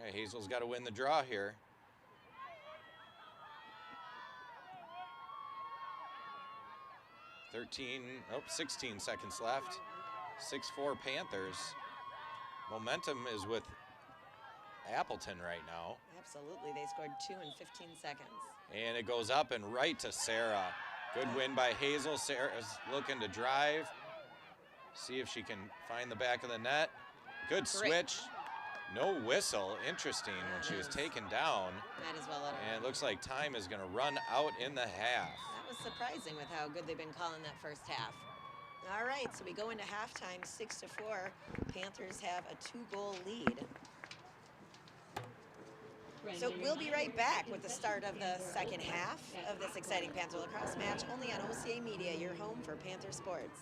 all right, Hazel's got to win the draw here. 16 seconds left. 6-4 Panthers. Momentum is with Appleton right now. Absolutely, they scored 2 in 15 seconds. And it goes up and right to Sarah. Good win by Hazel. Sarah's looking to drive. See if she can find the back of the net. Good switch. No whistle. Interesting when she was taken down. Might as well let her. And it looks like time is going to run out in the half. That was surprising with how good they've been calling that first half. All right, so we go into halftime 6-4. Panthers have a 2-goal lead. So we'll be right back with the start of the second half of this exciting Panther Lacrosse match, only on OCA Media, your home for Panther sports.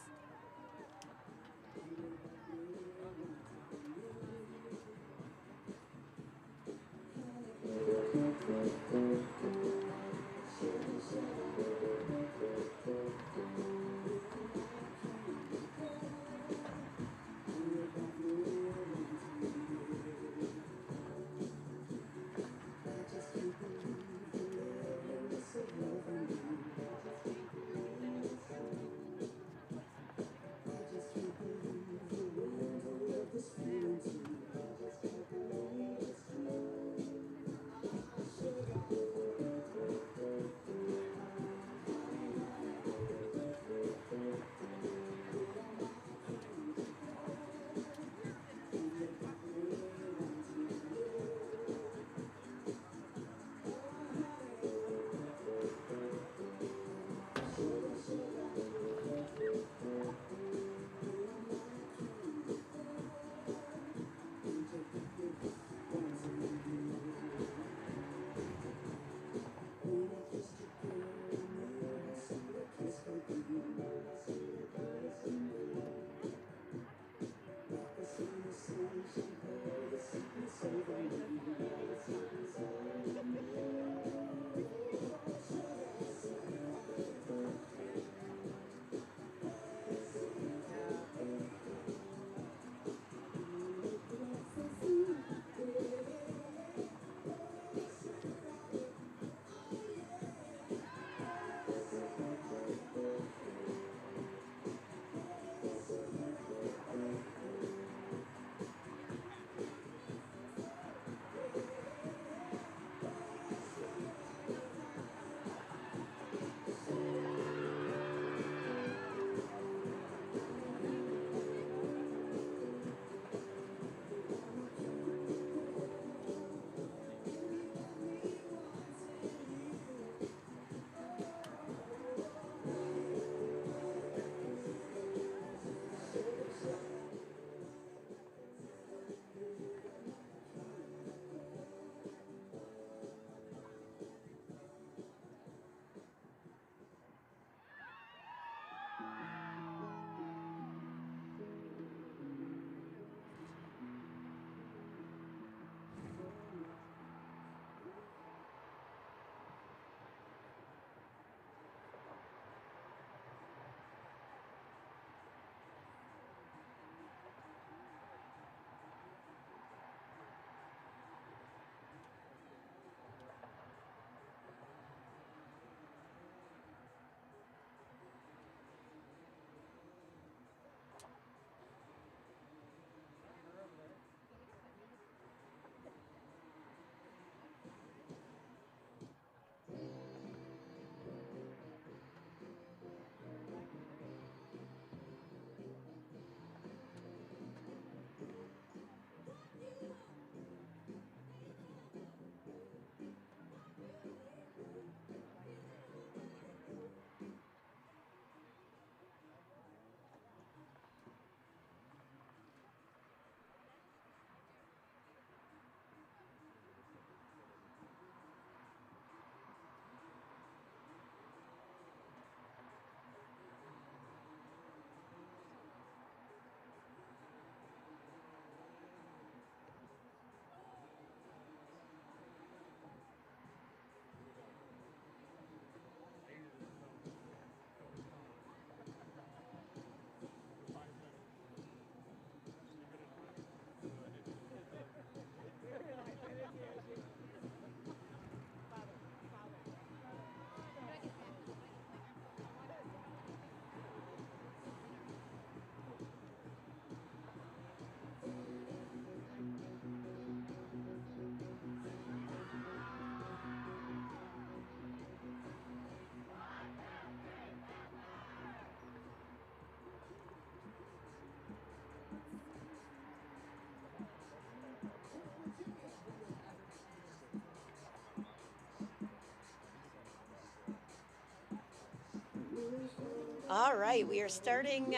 All right, we are starting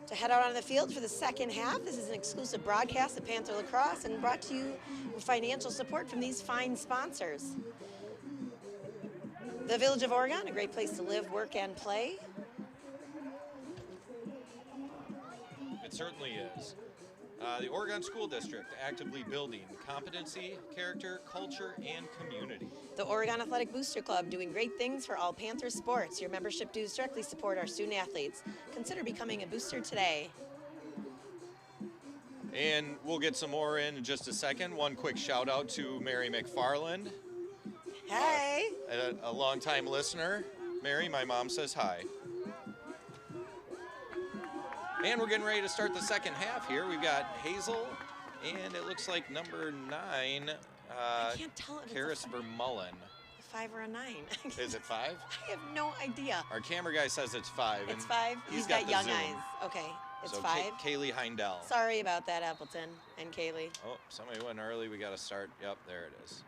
to head out on the field for the second half. This is an exclusive broadcast of Panther Lacrosse and brought to you with financial support from these fine sponsors. The Village of Oregon, a great place to live, work, and play. It certainly is. The Oregon School District actively building competency, character, culture, and community. The Oregon Athletic Booster Club doing great things for all Panther sports. Your membership dues directly support our student athletes. Consider becoming a booster today. And we'll get some more in just a second. One quick shout out to Mary McFarland. Hey. A longtime listener. Mary, my mom says hi. And we're getting ready to start the second half here. We've got Hazel, and it looks like number 9, I can't tell if Karis it's Vermullen. a 5 or a 9. Is it 5? I have no idea. Our camera guy says it's 5. It's 5. He's got got the young zoom. eyes. Okay, it's So 5. Kaylee Heindel. Sorry about that, Appleton and Kaylee. Oh, somebody went early. We got to start. Yep, there it is.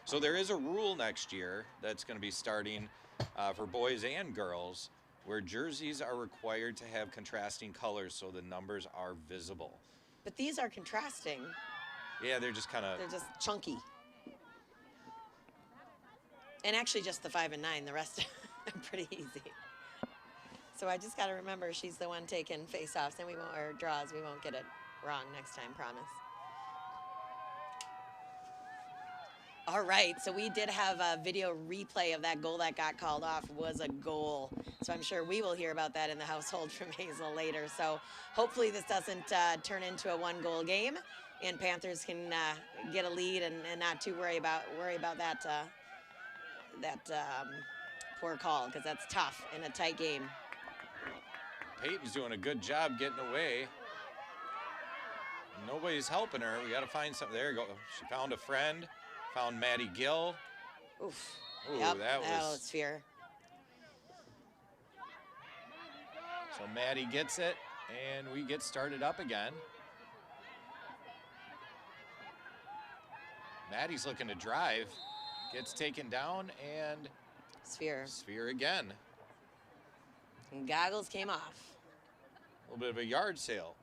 So there is a rule next year that's going to be starting for boys and girls where jerseys are required to have contrasting colors so the numbers are visible. But these are contrasting. Yeah, they're just kind of... They're just chunky. And actually just the 5 and 9. The rest are pretty easy. So I just got to remember she's the one taking face-offs and we won't, or draws. We won't get it wrong next time, promise. All right, so we did have a video replay of that goal that got called off. Was a goal. So I'm sure we will hear about that in the household from Hazel later. So hopefully this doesn't turn into a 1-goal game and Panthers can get a lead and not too worry about that poor call, because that's tough in a tight game. Peyton's doing a good job getting away. Nobody's helping her. We got to find something. There you go. She found a friend. Found Maddie Gill. Oof. Ooh, yep, that was fear. So Maddie gets it, and we get started up again. Maddie's looking to drive. Gets taken down, and Sphere. Sphere again. And goggles came off. A little bit of a yard sale.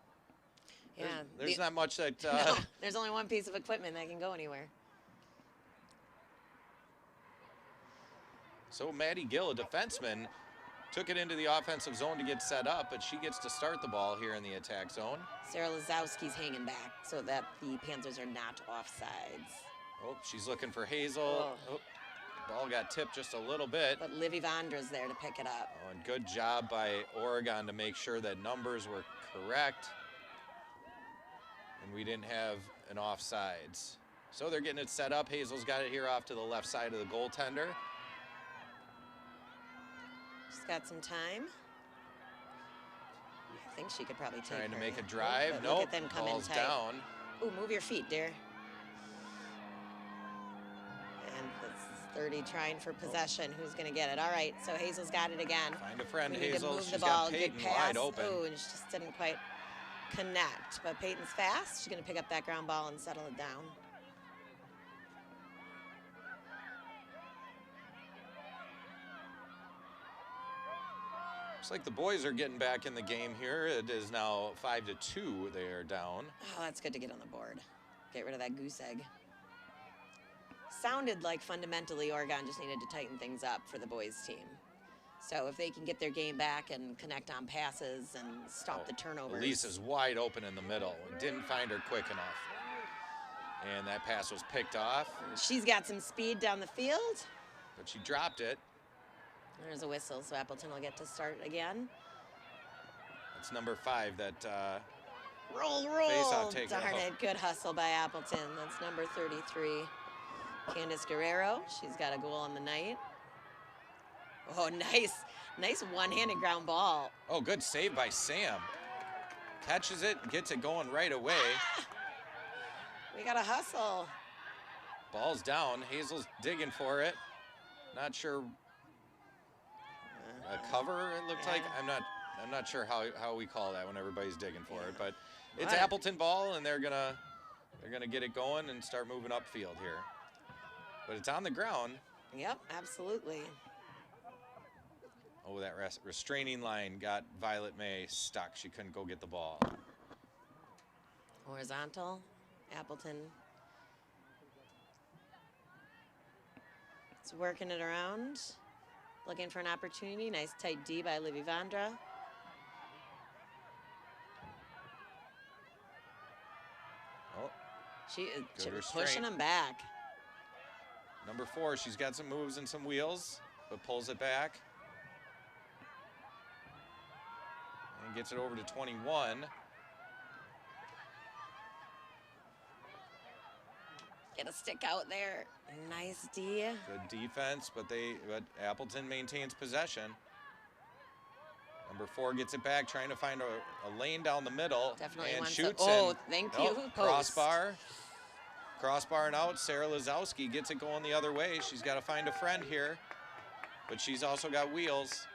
Yeah. There's not much that... No, there's only one piece of equipment that can go anywhere. So Maddie Gill, a defenseman, took it into the offensive zone to get set up, but she gets to start the ball here in the attack zone. Sarah Lazowski's hanging back so that the Panthers are not offsides. Oh, she's looking for Hazel. Oh, ball got tipped just a little bit. But Livy Vondra's there to pick it up. Oh, and good job by Oregon to make sure that numbers were correct. And we didn't have an offsides. So they're getting it set up. Hazel's got it here off to the left side of the goaltender. She's got some time. I think she could probably take Trying to her. make a drive. But Nope. look at them come in Ball's tight. down. Ooh, move your feet, dear. And it's 30 trying for possession. Who's going to get it? All right, so Hazel's got it again. Find a friend, We need Hazel. to move She's the ball. got Peyton Good pass. wide open. Ooh, and she just didn't quite connect. But Peyton's fast. She's going to pick up that ground ball and settle it down. Looks like the boys are getting back in the game here. It is now 5-2. They are down. Oh, that's good to get on the board. Get rid of that goose egg. Sounded like fundamentally Oregon just needed to tighten things up for the boys team. So if they can get their game back and connect on passes and stop the turnovers. Elisa's wide open in the middle. Didn't find her quick enough. And that pass was picked off. She's got some speed down the field. But she dropped it. There's a whistle, so Appleton will get to start again. It's number 5 that Roll. Face-off taker. Darn it, good hustle by Appleton. That's number 33, Candace Guerrero. She's got a goal on the night. Oh, nice one-handed ground ball. Oh, good save by Sam. Catches it, gets it going right away. We got to hustle. Ball's down. Hazel's digging for it. Not sure. A cover, it looked like. I'm not sure how we call that when everybody's digging for it, but it's Appleton ball, and they're gonna get it going and start moving upfield here. But it's on the ground. Yep, absolutely. Oh, that restraining line got Violet May stuck. She couldn't go get the ball. Horizontal. Appleton. It's working it around. Looking for an opportunity. Nice tight D by Livy Vandra. Oh, She is good pushing restraint. him back. Number 4, she's got some moves and some wheels, but pulls it back. And gets it over to 21. Get a stick out there. Nice D. Good defense, but Appleton maintains possession. Number 4 gets it back, trying to find a lane down the middle. Definitely and wants shoots. to. Oh, and, thank nope, you. Post. Crossbar. Crossbar and out. Sarah Lazowski gets it going the other way. She's got to find a friend here, but she's also got wheels.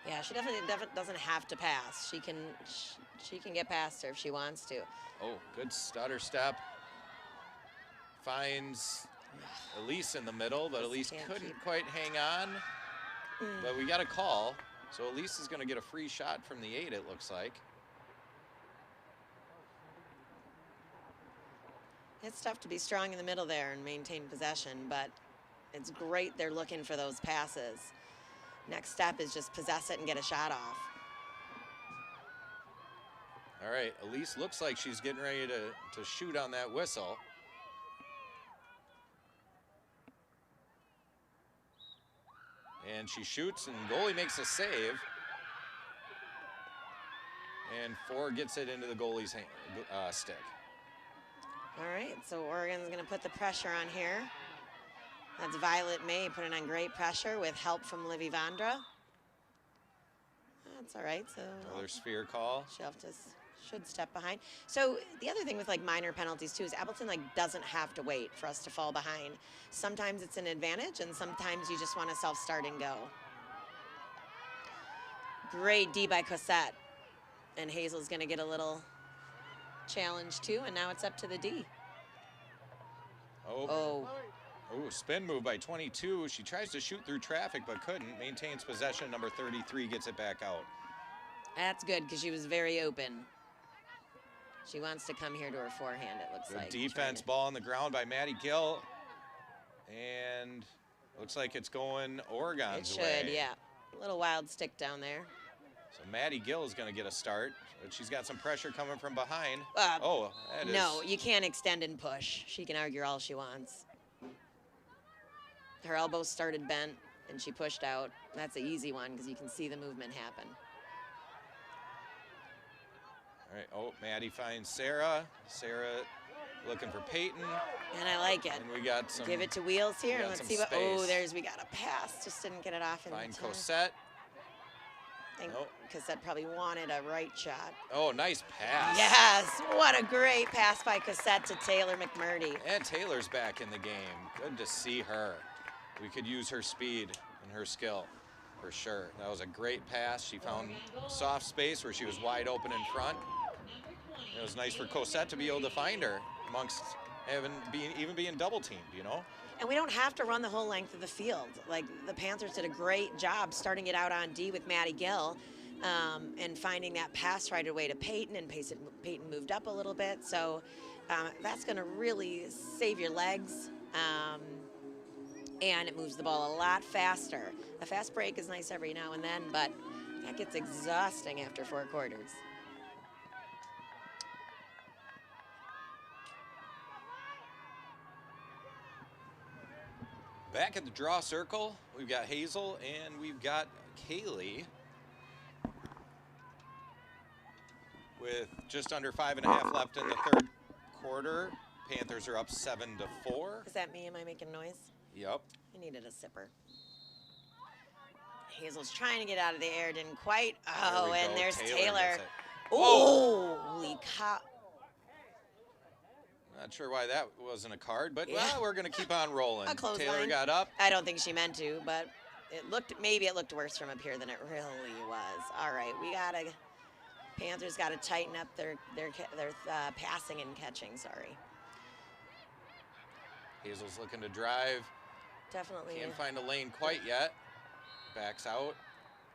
Yeah, she definitely doesn't have to pass. She can get past her if she wants to. Oh, good stutter step. Finds Elise in the middle, but Elise couldn't quite hang on. But we got a call, so Elise is going to get a free shot from the 8, it looks like. It's tough to be strong in the middle there and maintain possession, but it's great they're looking for those passes. Next step is just possess it and get a shot off. All right, Elise looks like she's getting ready to shoot on that whistle. And she shoots, and goalie makes a save. And 4 gets it into the goalie's stick. All right, so Oregon's going to put the pressure on here. That's Violet May putting on great pressure with help from Livy Vandra. That's all right. So Another sphere call. she'll have to should step behind. So the other thing with like minor penalties too is Appleton doesn't have to wait for us to fall behind. Sometimes it's an advantage, and sometimes you just want to self-start and go. Great D by Cosette, and Hazel's going to get a little challenge too, and now it's up to the D. Oh, spin move by 22. She tries to shoot through traffic but couldn't. Maintains possession. Number 33 gets it back out. That's good because she was very open. She wants to come here to her forehand, it looks like. Good defense, ball on the ground by Maddie Gill. And looks like it's going Oregon's way. It should, yeah. A little wild stick down there. So Maddie Gill is going to get a start. But she's got some pressure coming from behind. No, you can't extend and push. She can argue all she wants. Her elbow started bent, and she pushed out. That's an easy one because you can see the movement happen. All right, Maddie finds Sarah. Sarah looking for Peyton. And I like it. And we got some. Give it to Wheels here, and let's see what. Space. We got a pass. Just didn't get it off in Find time. Cosette. I think Cosette probably wanted a right shot. Oh, nice pass. Yes, what a great pass by Cosette to Taylor McMurdy. And Taylor's back in the game. Good to see her. We could use her speed and her skill for sure. That was a great pass. She found soft space where she was wide open in front. It was nice for Cosette to be able to find her amongst even being double teamed, you know? And we don't have to run the whole length of the field. Like, the Panthers did a great job starting it out on D with Maddie Gill and finding that pass right away to Peyton, and Peyton moved up a little bit. So that's going to really save your legs, and it moves the ball a lot faster. A fast break is nice every now and then, but that gets exhausting after 4 quarters. Back at the draw circle, we've got Hazel and we've got Kaylee. With just under 5.5 left in the third quarter, Panthers are up 7-4. Is that me? Am I making noise? Yep. I needed a sipper. Hazel's trying to get out of the air, didn't quite. Oh, and go. there's Taylor Taylor. gets it. Holy cow. Not sure why that wasn't a card, but well, we're going to keep on rolling. A clothesline. Taylor got up. I don't think she meant to, but maybe it looked worse from up here than it really was. All right, Panthers got to tighten up their passing and catching. Sorry. Hazel's looking to drive. Definitely. Can't find a lane quite yet. backs out.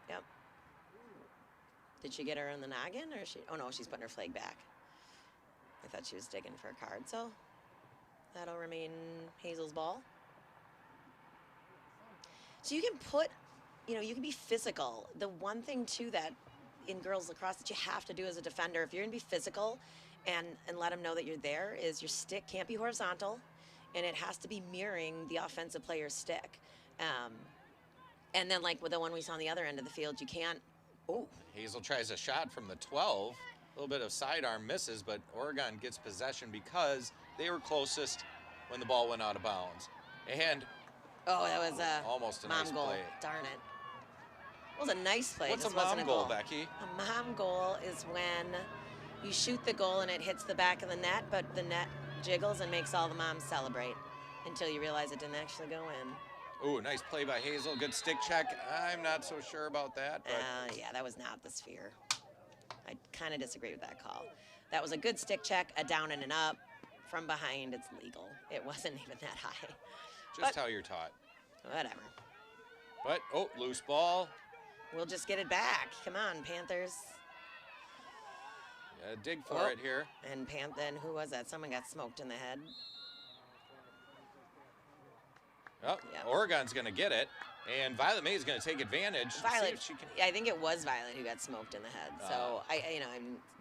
Yep. Did she get her in the noggin, or she? Oh no, she's putting her flag back. I thought she was digging for a card, so that'll remain Hazel's ball. So you can put, you can be physical. The one thing too that in girls lacrosse that you have to do as a defender, if you're gonna be physical and let them know that you're there, is your stick can't be horizontal, and it has to be mirroring the offensive player's stick. And then like with the one we saw on the other end of the field, you can't. Oh. Hazel tries a shot from the 12. A little bit of sidearm misses, but Oregon gets possession because they were closest when the ball went out of bounds. And oh, that was almost a mom nice goal. play. Darn it. It was a nice play. What's This a mom wasn't goal, Becky? A mom goal is when you shoot the goal and it hits the back of the net, but the net jiggles and makes all the moms celebrate until you realize it didn't actually go in. Ooh, nice play by Hazel. Good stick check. I'm not so sure about that. But Yeah, that was not the sphere. I kind of disagree with that call. That was a good stick check, a down and an up. From behind, it's legal. It wasn't even that high. Just how you're taught. Whatever. But, loose ball. We'll just get it back. Come on, Panthers. Yeah, dig for it here. And then who was that? Someone got smoked in the head. Oh, yep. Oregon's going to get it, and Violet May is going to take advantage. Violet, I think it was Violet who got smoked in the head. So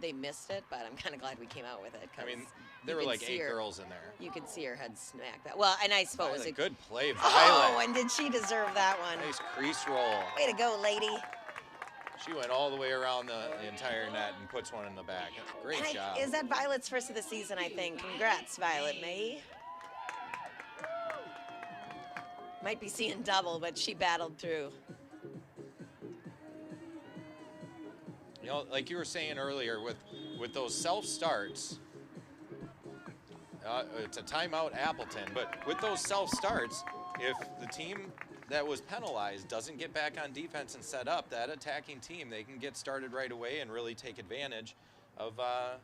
they missed it, but I'm kind of glad we came out with it. I mean, there were like 8 girls in there. You could see her head smack back. Well, and I suppose Violet, good play, Violet. Oh, and did she deserve that one? Nice crease roll. Way to go, lady. She went all the way around the entire net and puts one in the back. Great job. Is that Violet's first of the season, I think? Congrats, Violet May. Might be seeing double, but she battled through. Like you were saying earlier, with those self-starts, it's a timeout Appleton, but with those self-starts, if the team that was penalized doesn't get back on defense and set up, that attacking team, they can get started right away and really take advantage of a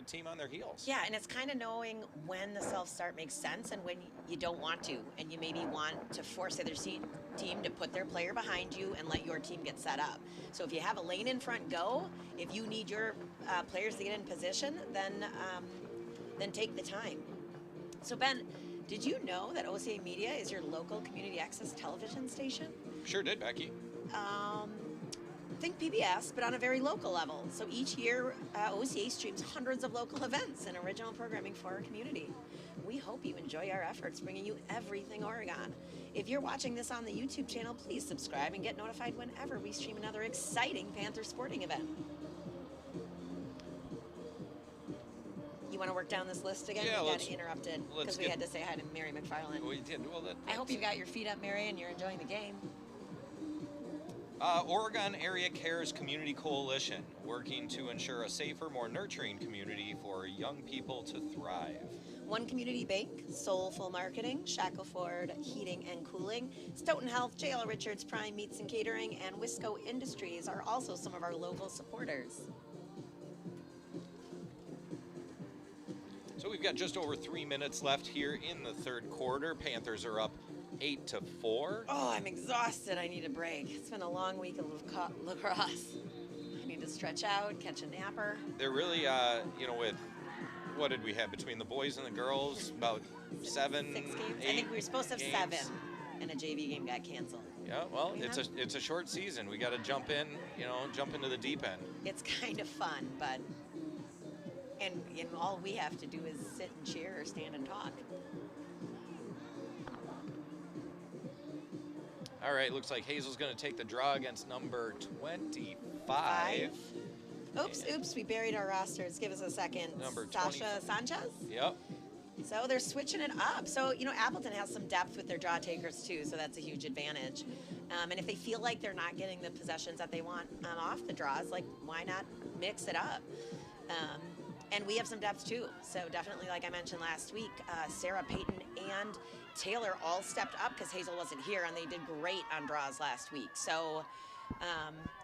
team on their heels. Yeah, and it's kind of knowing when the self-start makes sense and when you don't want to, and you maybe want to force the other team to put their player behind you and let your team get set up. So if you have a lane in front, go. If you need your players to get in position, then take the time. So Ben, did you know that OCA Media is your local community access television station? Sure did, Becky. Think PBS, but on a very local level. So each year, OCA streams hundreds of local events and original programming for our community. We hope you enjoy our efforts bringing you everything Oregon. If you're watching this on the YouTube channel, please subscribe and get notified whenever we stream another exciting Panther sporting event. You want to work down this list again? Yeah, we got interrupted because we had to say hi to Mary McFarland. We did. Well, I hope you got your feet up, Mary, and you're enjoying the game. Oregon Area Cares Community Coalition, working to ensure a safer, more nurturing community for young people to thrive. One Community Bank, Soulful Marketing, Shackleford Heating and Cooling, Stoughton Health, JL Richards Prime Meats and Catering, and Wisco Industries are also some of our local supporters. So we've got just over 3 minutes left here in the third quarter. Panthers are up 8-4. Oh, I'm exhausted. I need a break. It's been a long week of lacrosse. I need to stretch out, catch a napper. They're really, with what did we have between the boys and the girls? About 7, 6 games. 8 I think we were supposed to have games. 7, and a JV game got canceled. Yeah, well, it's a short season. We got to jump into the deep end. It's kind of fun, but and all we have to do is sit and cheer or stand and talk. All right, looks like Hazel's going to take the draw against number 25. Oops, we buried our rosters. Give us a second. Number Sasha Sanchez? Yep. So they're switching it up. So, Appleton has some depth with their draw takers too, so that's a huge advantage. And if they feel like they're not getting the possessions that they want off the draws, like, why not mix it up? And we have some depth too. So definitely, like I mentioned last week, Sarah, Peyton, and Taylor all stepped up because Hazel wasn't here, and they did great on draws last week. So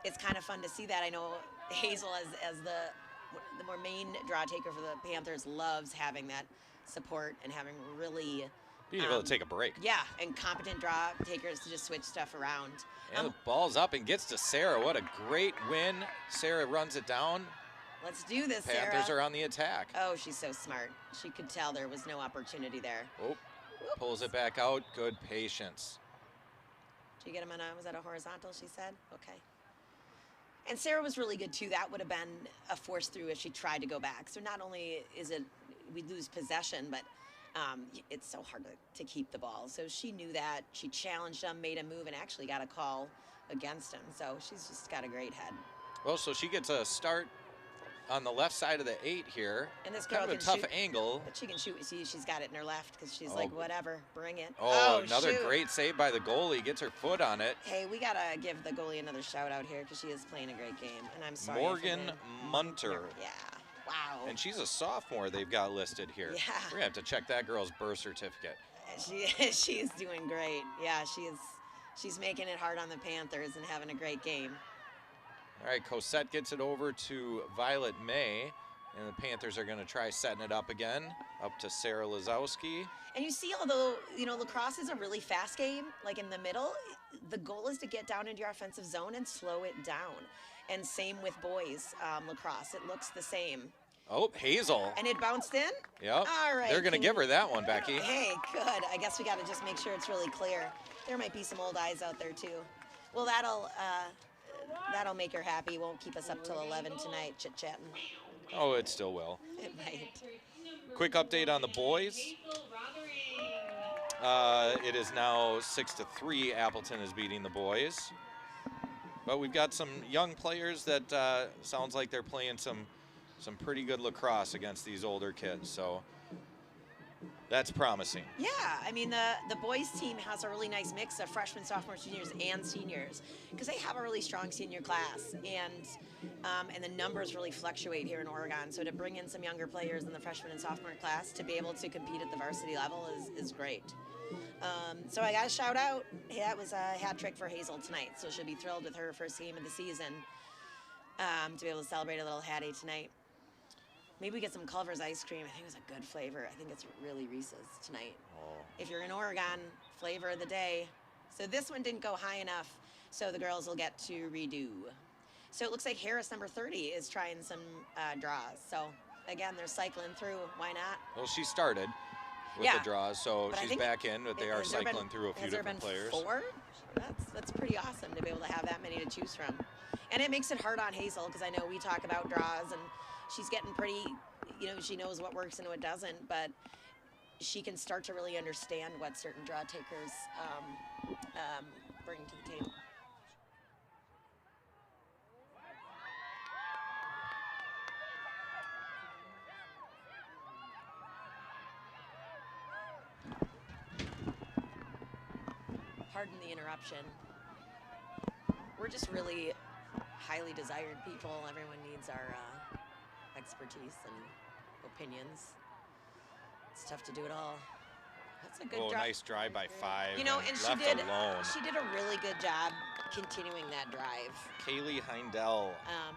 it's kind of fun to see that. I know Hazel, as the more main draw taker for the Panthers, loves having that support and having really Being able to take a break. Yeah, and competent draw takers to just switch stuff around. And the ball's up and gets to Sarah. What a great win. Sarah runs it down. Let's do this, Panthers Sarah. are on the attack. Oh, she's so smart. She could tell there was no opportunity there. Oh, pulls it back out. Good patience. Did you get him on was that a horizontal, she said? Okay. And Sarah was really good, too. That would have been a force through if she tried to go back. So not only is it we lose possession, but it's so hard to keep the ball. So she knew that. She challenged him, made a move, and actually got a call against him. So she's just got a great head. Well, so she gets a start on the left side of the 8 here. And this girl kind of a can tough shoot, angle. but she can shoot. See, she's got it in her left because she's like, whatever, bring it. Oh, another shoot. great save by the goalie. Gets her foot on it. Hey, we got to give the goalie another shout out here because she is playing a great game. And I'm sorry. Morgan Munter. Yeah. Wow. And she's a sophomore they've got listed here. Yeah. We're going to have to check that girl's birth certificate. She is doing great. Yeah, she's making it hard on the Panthers and having a great game. All right, Cosette gets it over to Violet May, and the Panthers are going to try setting it up again, up to Sarah Lazowski. And you see, although, lacrosse is a really fast game, like in the middle, the goal is to get down into your offensive zone and slow it down. And same with boys lacrosse. It looks the same. Oh, Hazel. And it bounced in? Yep. All right. They're going to give her that one, Becky. Hey, good. I guess we got to just make sure it's really clear. There might be some old eyes out there, too. Well, that'll make her happy. Won't keep us up till 11 tonight, chit-chatting. Oh, it still will. It might. Quick update on the boys. It is now 6-3. Appleton is beating the boys. But we've got some young players that sounds like they're playing some pretty good lacrosse against these older kids. So that's promising. Yeah, I mean, the boys team has a really nice mix of freshmen, sophomores, juniors, and seniors because they have a really strong senior class, and the numbers really fluctuate here in Oregon. So to bring in some younger players in the freshman and sophomore class to be able to compete at the varsity level is great. So I got a shout out. Yeah, it was a hat trick for Hazel tonight, so she'll be thrilled with her first game of the season to be able to celebrate a little Hattie tonight. Maybe we get some Culver's ice cream. I think it was a good flavor. I think it's really Reese's tonight. Oh. If you're in Oregon, flavor of the day. So this one didn't go high enough, so the girls will get to redo. So it looks like Harris, number 30, is trying some draws. So again, they're cycling through. Why not? Well, she started with the draws, so but she's back in, but they are cycling through a few different players. Has there been 4? That's pretty awesome to be able to have that many to choose from. And it makes it hard on Hazel because I know we talk about draws and she's getting pretty, she knows what works and what doesn't, but she can start to really understand what certain draw takers bring to the table. Pardon the interruption. We're just really highly desired people. Everyone needs our expertise and opinions. It's tough to do it all. That's a good drive. Nice drive by 5. And she did a really good job continuing that drive. Kaylee Heindel.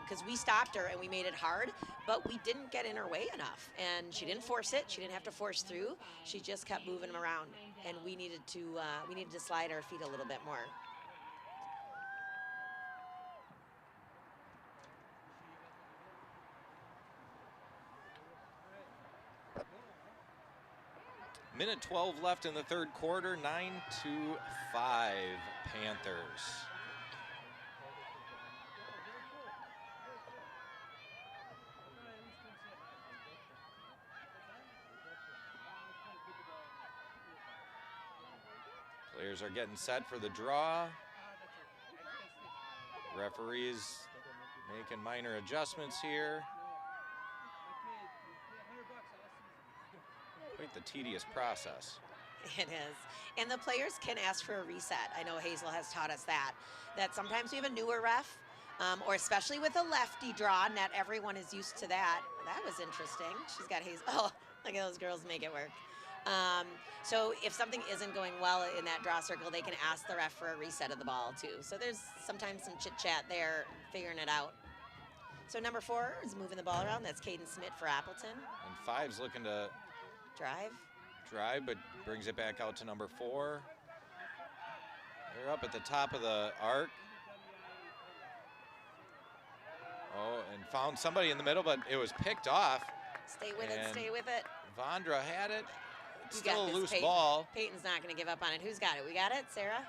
Because we stopped her and we made it hard, but we didn't get in her way enough. And she didn't force it. She didn't have to force through. She just kept moving them around. And we needed to slide our feet a little bit more. Minute 12 left in the third quarter, 9-5 Panthers. Players are getting set for the draw. Referees making minor adjustments here. Quite the tedious process. It is. And the players can ask for a reset. I know Hazel has taught us that sometimes we have a newer ref, or especially with a lefty draw, not everyone is used to that. That was interesting. She's got Hazel. Oh, look at those girls make it work. So if something isn't going well in that draw circle, they can ask the ref for a reset of the ball too. So there's sometimes some chit-chat there, figuring it out. So number 4 is moving the ball around. That's Caden Smith for Appleton. And 5's looking to drive. drive, but brings it back out to number 4. They're up at the top of the arc. Oh, and found somebody in the middle, but it was picked off. Stay with it, stay with it. Vondra had it. It's You still got a this, loose Peyton. ball. Peyton's not going to give up on it. Who's got it? We got it, Sarah?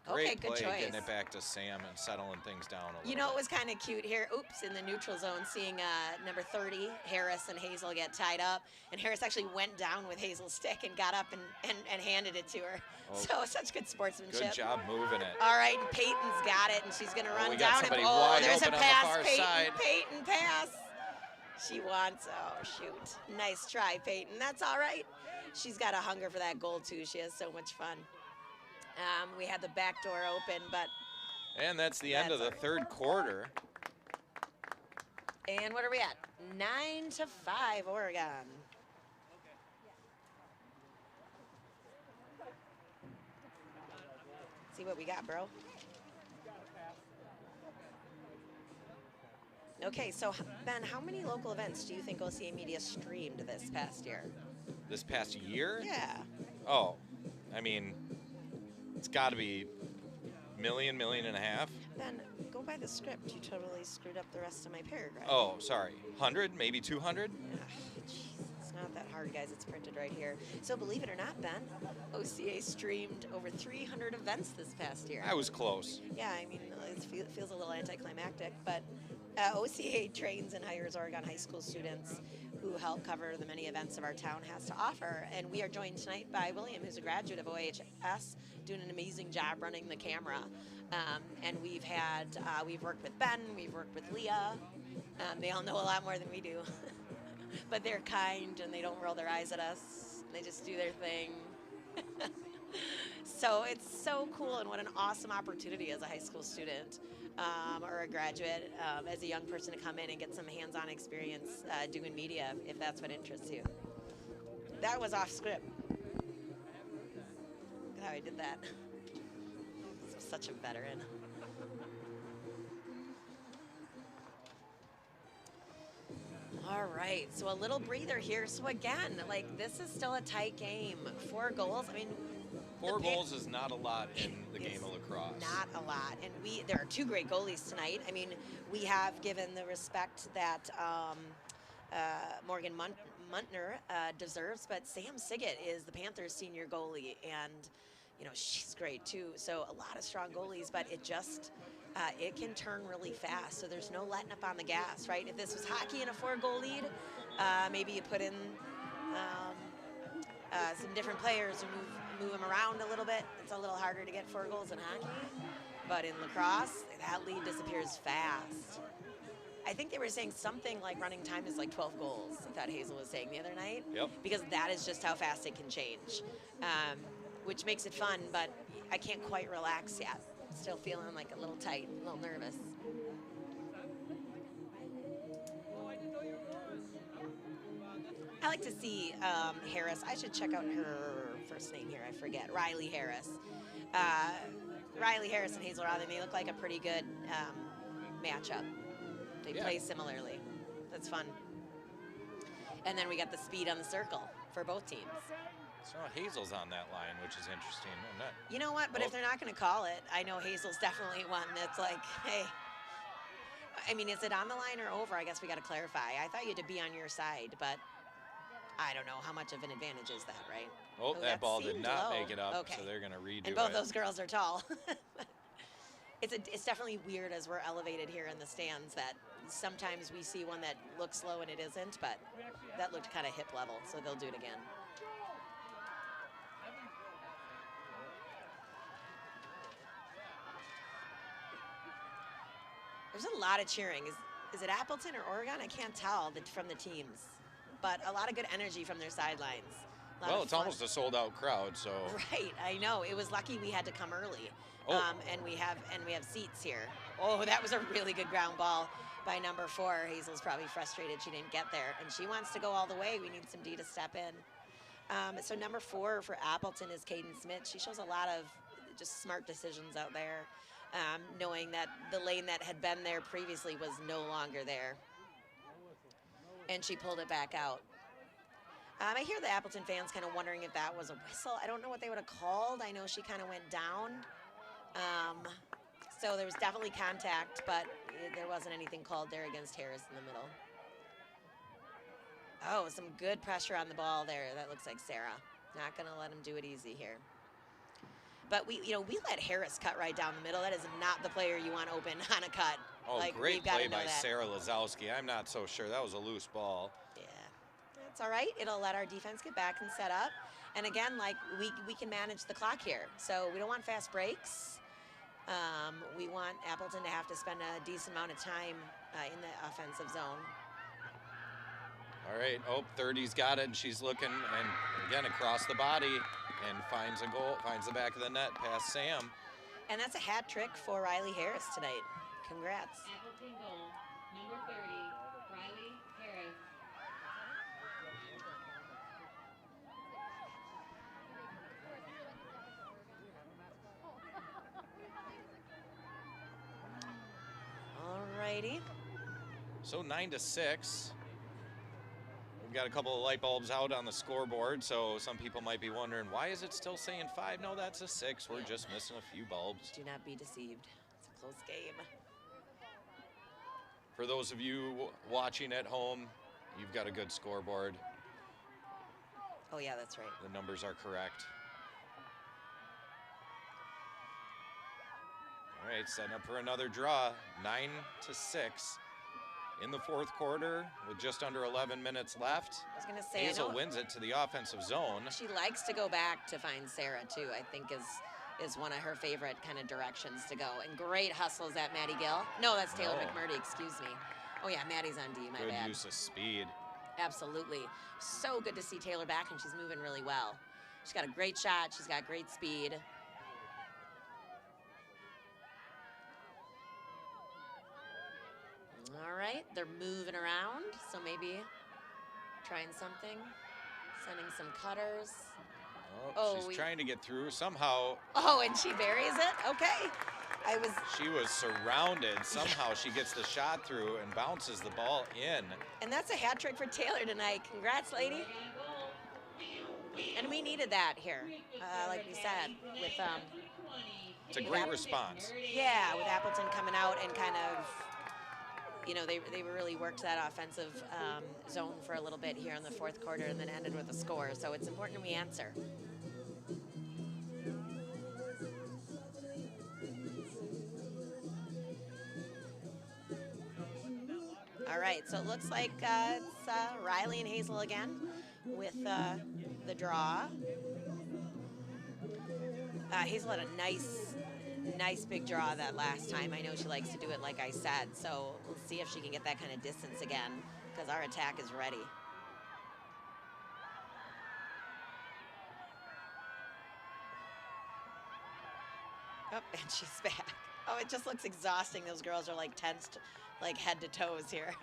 Great Okay, good play, choice. getting it back to Sam and settling things down a little You know, bit. it was kind of cute here. Oops, in the neutral zone, seeing number 30, Harris and Hazel get tied up. And Harris actually went down with Hazel's stick and got up and handed it to her. Oh, so such good sportsmanship. good job moving it. All right, and Peyton's got it, and she's going to run we got down. somebody And, wide there's a open on the pass. far Peyton, side. Peyton pass. She wants, oh, shoot. Nice try, Peyton. That's all right. She's got a hunger for that goal, too. She has so much fun. We had the back door open, but... And that's the end of the all right. third quarter. And what are we at? 9-5, Oregon. See what we got, bro. Okay, so Ben, how many local events do you think OCA Media streamed this past year? This past year? Yeah. Oh, I mean, it's got to be million and a half. Ben, go by the script. You totally screwed up the rest of my paragraph. Oh, sorry. 100, maybe 200? Jeez, it's not that hard, guys. It's printed right here. So believe it or not, Ben, OCA streamed over 300 events this past year. I was close. Yeah, I mean, it feels a little anticlimactic, but OCA trains and hires Oregon high school students who help cover the many events of our town has to offer. And we are joined tonight by William, who's a graduate of OHS, doing an amazing job running the camera. And we've worked with Ben, we've worked with Leah. They all know a lot more than we do. But they're kind and they don't roll their eyes at us. They just do their thing. So it's so cool, and what an awesome opportunity as a high school student or a graduate, as a young person, to come in and get some hands-on experience doing media, if that's what interests you. That was off script. Look at how I did that. I'm such a veteran. All right, so a little breather here. So again, like, this is still a tight game. 4 goals. I mean, 4 goals is not a lot in the game of lacrosse. Not a lot. And there are 2 great goalies tonight. I mean, we have given the respect that Morgan Muntner deserves, but Sam Siggett is the Panthers' senior goalie, and, you know, she's great too. So a lot of strong goalies, but it just, it can turn really fast. So there's no letting up on the gas, right? If this was hockey and a 4-goal lead, maybe you put in some different players and move them around a little bit. It's a little harder to get 4 goals in hockey, but in lacrosse, that lead disappears fast. I think they were saying something like running time is like 12 goals. I thought Hazel was saying the other night. Yep. Because that is just how fast it can change, which makes it fun, but I can't quite relax yet. Still feeling like a little tight, a little nervous. I like to see Harris. I should check out her first name here. I forget. Riley Harris. Riley Harris and Hazel Rother, they look like a pretty good matchup. They play similarly. That's fun. And then we got the speed on the circle for both teams. So Hazel's on that line, which is interesting. You know what? But if they're not going to call it, I know Hazel's definitely one that's like, hey. I mean, is it on the line or over? I guess we got to clarify. I thought you had to be on your side, but I don't know how much of an advantage is that, right? Oh, that ball did not low. make it up, Okay. so they're going to redo it. And both those girls are tall. It's definitely weird as we're elevated here in the stands that sometimes we see one that looks low and it isn't, but that looked kind of hip level, so they'll do it again. There's a lot of cheering. Is it Appleton or Oregon? I can't tell from the teams, but a lot of good energy from their sidelines. Well, it's almost a sold-out crowd, so. Right, I know. It was lucky we had to come early, and we have seats here. Oh, that was a really good ground ball by number 4. Hazel's probably frustrated she didn't get there, and she wants to go all the way. We need some D to step in. So number 4 for Appleton is Kaden Smith. She shows a lot of just smart decisions out there, knowing that the lane that had been there previously was no longer there, and she pulled it back out. I hear the Appleton fans kind of wondering if that was a whistle. I don't know what they would have called. I know she kind of went down. So there was definitely contact, but there wasn't anything called there against Harris in the middle. Oh, some good pressure on the ball there. That looks like Sarah. Not going to let him do it easy here. But we let Harris cut right down the middle. That is not the player you want open on a cut. Oh, like, great play by that. Sarah Lazowski. I'm not so sure. That was a loose ball. Yeah, that's all right. It'll let our defense get back and set up. And again, like we can manage the clock here. So we don't want fast breaks. We want Appleton to have to spend a decent amount of time in the offensive zone. All right, 30's got it, and she's looking, and again, across the body, and finds a goal, finds the back of the net past Sam. And that's a hat trick for Riley Harris tonight. Congrats. Appleton goal, number 30, Riley Harris. All righty. So 9-6. We've got a couple of light bulbs out on the scoreboard, so some people might be wondering, why is it still saying 5? No, that's a 6. We're just missing a few bulbs. Do not be deceived. It's a close game. For those of you watching at home, you've got a good scoreboard. Oh, yeah, that's right. The numbers are correct. All right, setting up for another draw, 9-6. In the fourth quarter, with just under 11 minutes left, I was going to say, Hazel wins it to the offensive zone. She likes to go back to find Sarah, too, I think is one of her favorite kind of directions to go. And great hustles at Maddie Gill. No, that's Taylor McMurdy, excuse me. Oh, yeah, Maddie's on D, my bad. Good use of speed. Absolutely. So good to see Taylor back, and she's moving really well. She's got a great shot. She's got great speed. All right, they're moving around, so maybe trying something, sending some cutters. She's trying to get through somehow. Oh, and she buries it? Okay. She was surrounded. Somehow she gets the shot through and bounces the ball in. And that's a hat trick for Taylor tonight. Congrats, lady. And we needed that here, like we said, with it's a great response. Yeah, with Appleton coming out and kind of, they really worked that offensive zone for a little bit here in the fourth quarter and then ended with a score. So it's important we answer. All right, so it looks like it's Riley and Hazel again with the draw. Hazel had a nice big draw that last time. I know she likes to do it like I said, so we'll see if she can get that kind of distance again because our attack is ready. Oh, and she's back. Oh, it just looks exhausting. Those girls are like tensed, like head to toes here.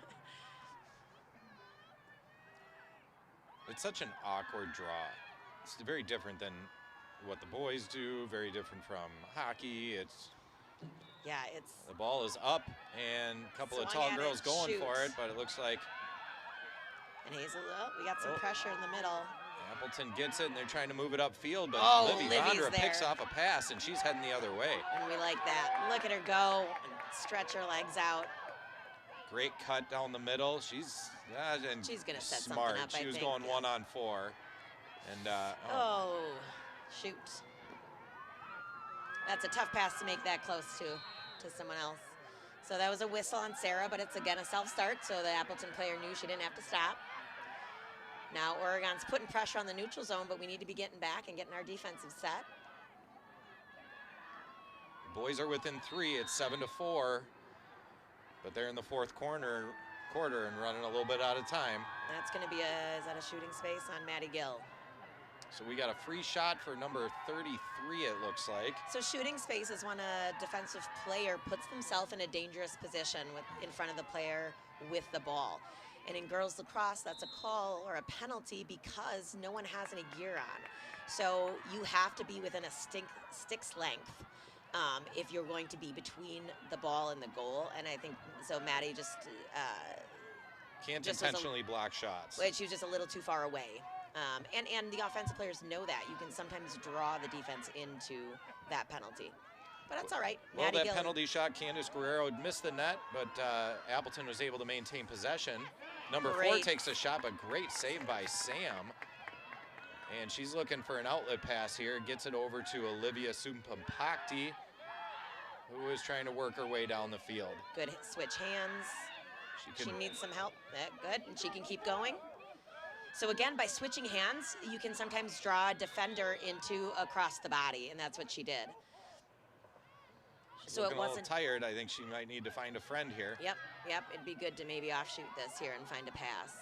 It's such an awkward draw. It's very different than what the boys do, very different from hockey. Yeah, the ball is up and a couple of tall girls going for it, but it looks like. And Hazel, we got some pressure in the middle. Appleton gets it and they're trying to move it upfield, but Livy's Vondra there. picks off a pass and she's heading the other way. And we like that. Look at her go and stretch her legs out. Great cut down the middle. She's gonna set smart. something up. She was going 1-on-4, and shoot. That's a tough pass to make that close to someone else. So that was a whistle on Sarah, but it's again a self-start, so the Appleton player knew she didn't have to stop. Now Oregon's putting pressure on the neutral zone, but we need to be getting back and getting our defensive set. The boys are within 3. It's 7-4, but they're in the fourth quarter and running a little bit out of time. That's going to be is that a shooting space on Maddie Gill? So we got a free shot for number 33, it looks like. So shooting space is when a defensive player puts themselves in a dangerous position in front of the player with the ball. And in girls lacrosse, that's a call or a penalty because no one has any gear on. So you have to be within a stick's length if you're going to be between the ball and the goal. And I think, so Maddie can't intentionally block shots. She was just a little too far away. And the offensive players know that. You can sometimes draw the defense into that penalty. But that's all right. Well, Maddie that Gill, penalty shot, Candace Guerrero missed the net, but Appleton was able to maintain possession. Number 4 Great. takes a shot, but great save by Sam. And she's looking for an outlet pass here. Gets it over to Olivia Sumpampakti, who is trying to work her way down the field. good switch hands. She needs some help. Good, and she can keep going. So again, by switching hands, you can sometimes draw a defender into across the body, and that's what she did. She's So it looking a little wasn't. tired. I think she might need to find a friend here. Yep. It'd be good to maybe offshoot this here and find a pass.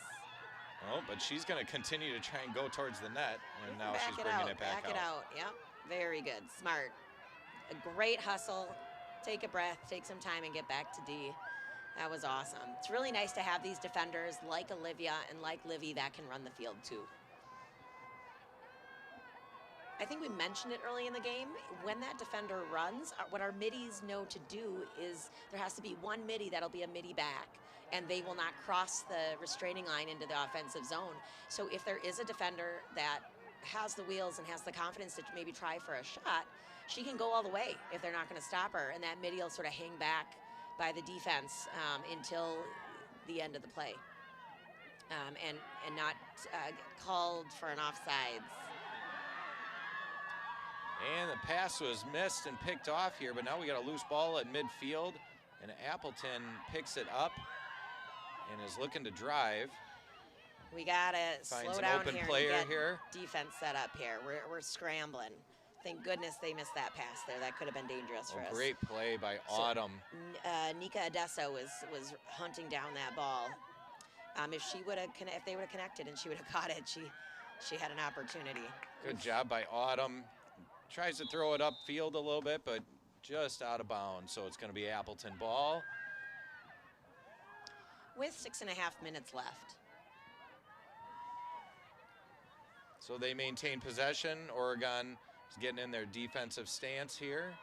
Oh, but she's going to continue to try and go towards the net, and now Back she's it bringing out. it back Back it out. Yep. Very good. Smart. A great hustle. Take a breath. Take some time and get back to D. That was awesome. It's really nice to have these defenders like Olivia and like Livy that can run the field too. I think we mentioned it early in the game. When that defender runs, what our middies know to do is there has to be one middie that'll be a middie back, and they will not cross the restraining line into the offensive zone. So if there is a defender that has the wheels and has the confidence to maybe try for a shot, she can go all the way if they're not going to stop her, and that middie will sort of hang back by the defense until the end of the play, and not called for an offsides. And the pass was missed and picked off here, but now we got a loose ball at midfield, and Appleton picks it up and is looking to drive. We got to Finds slow an down open here player and get here. defense set up here. We're scrambling. Thank goodness they missed that pass there. That could have been dangerous for us. Great play by So, Autumn. Nika Adesso was hunting down that ball. If they would have connected and she would have caught it, she had an opportunity. Good job by Autumn. Tries to throw it upfield a little bit, but just out of bounds. So it's going to be Appleton ball. With 6.5 minutes left. So they maintain possession. Oregon is getting in their defensive stance here.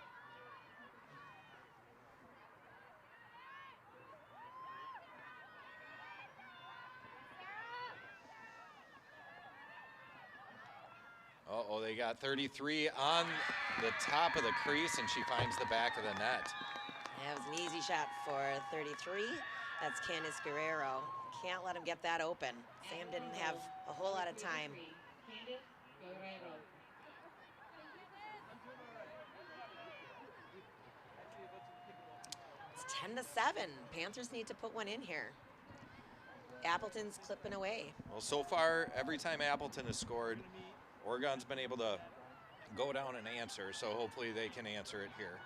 Uh-oh, they got 33 on the top of the crease, and she finds the back of the net. That was an easy shot for 33. That's Candice Guerrero. Can't let him get that open. Sam didn't have a whole lot of time. Candice Guerrero. It's 10-7. Panthers need to put one in here. Appleton's clipping away. Well, so far, every time Appleton has scored, Oregon's been able to go down and answer, so hopefully they can answer it here.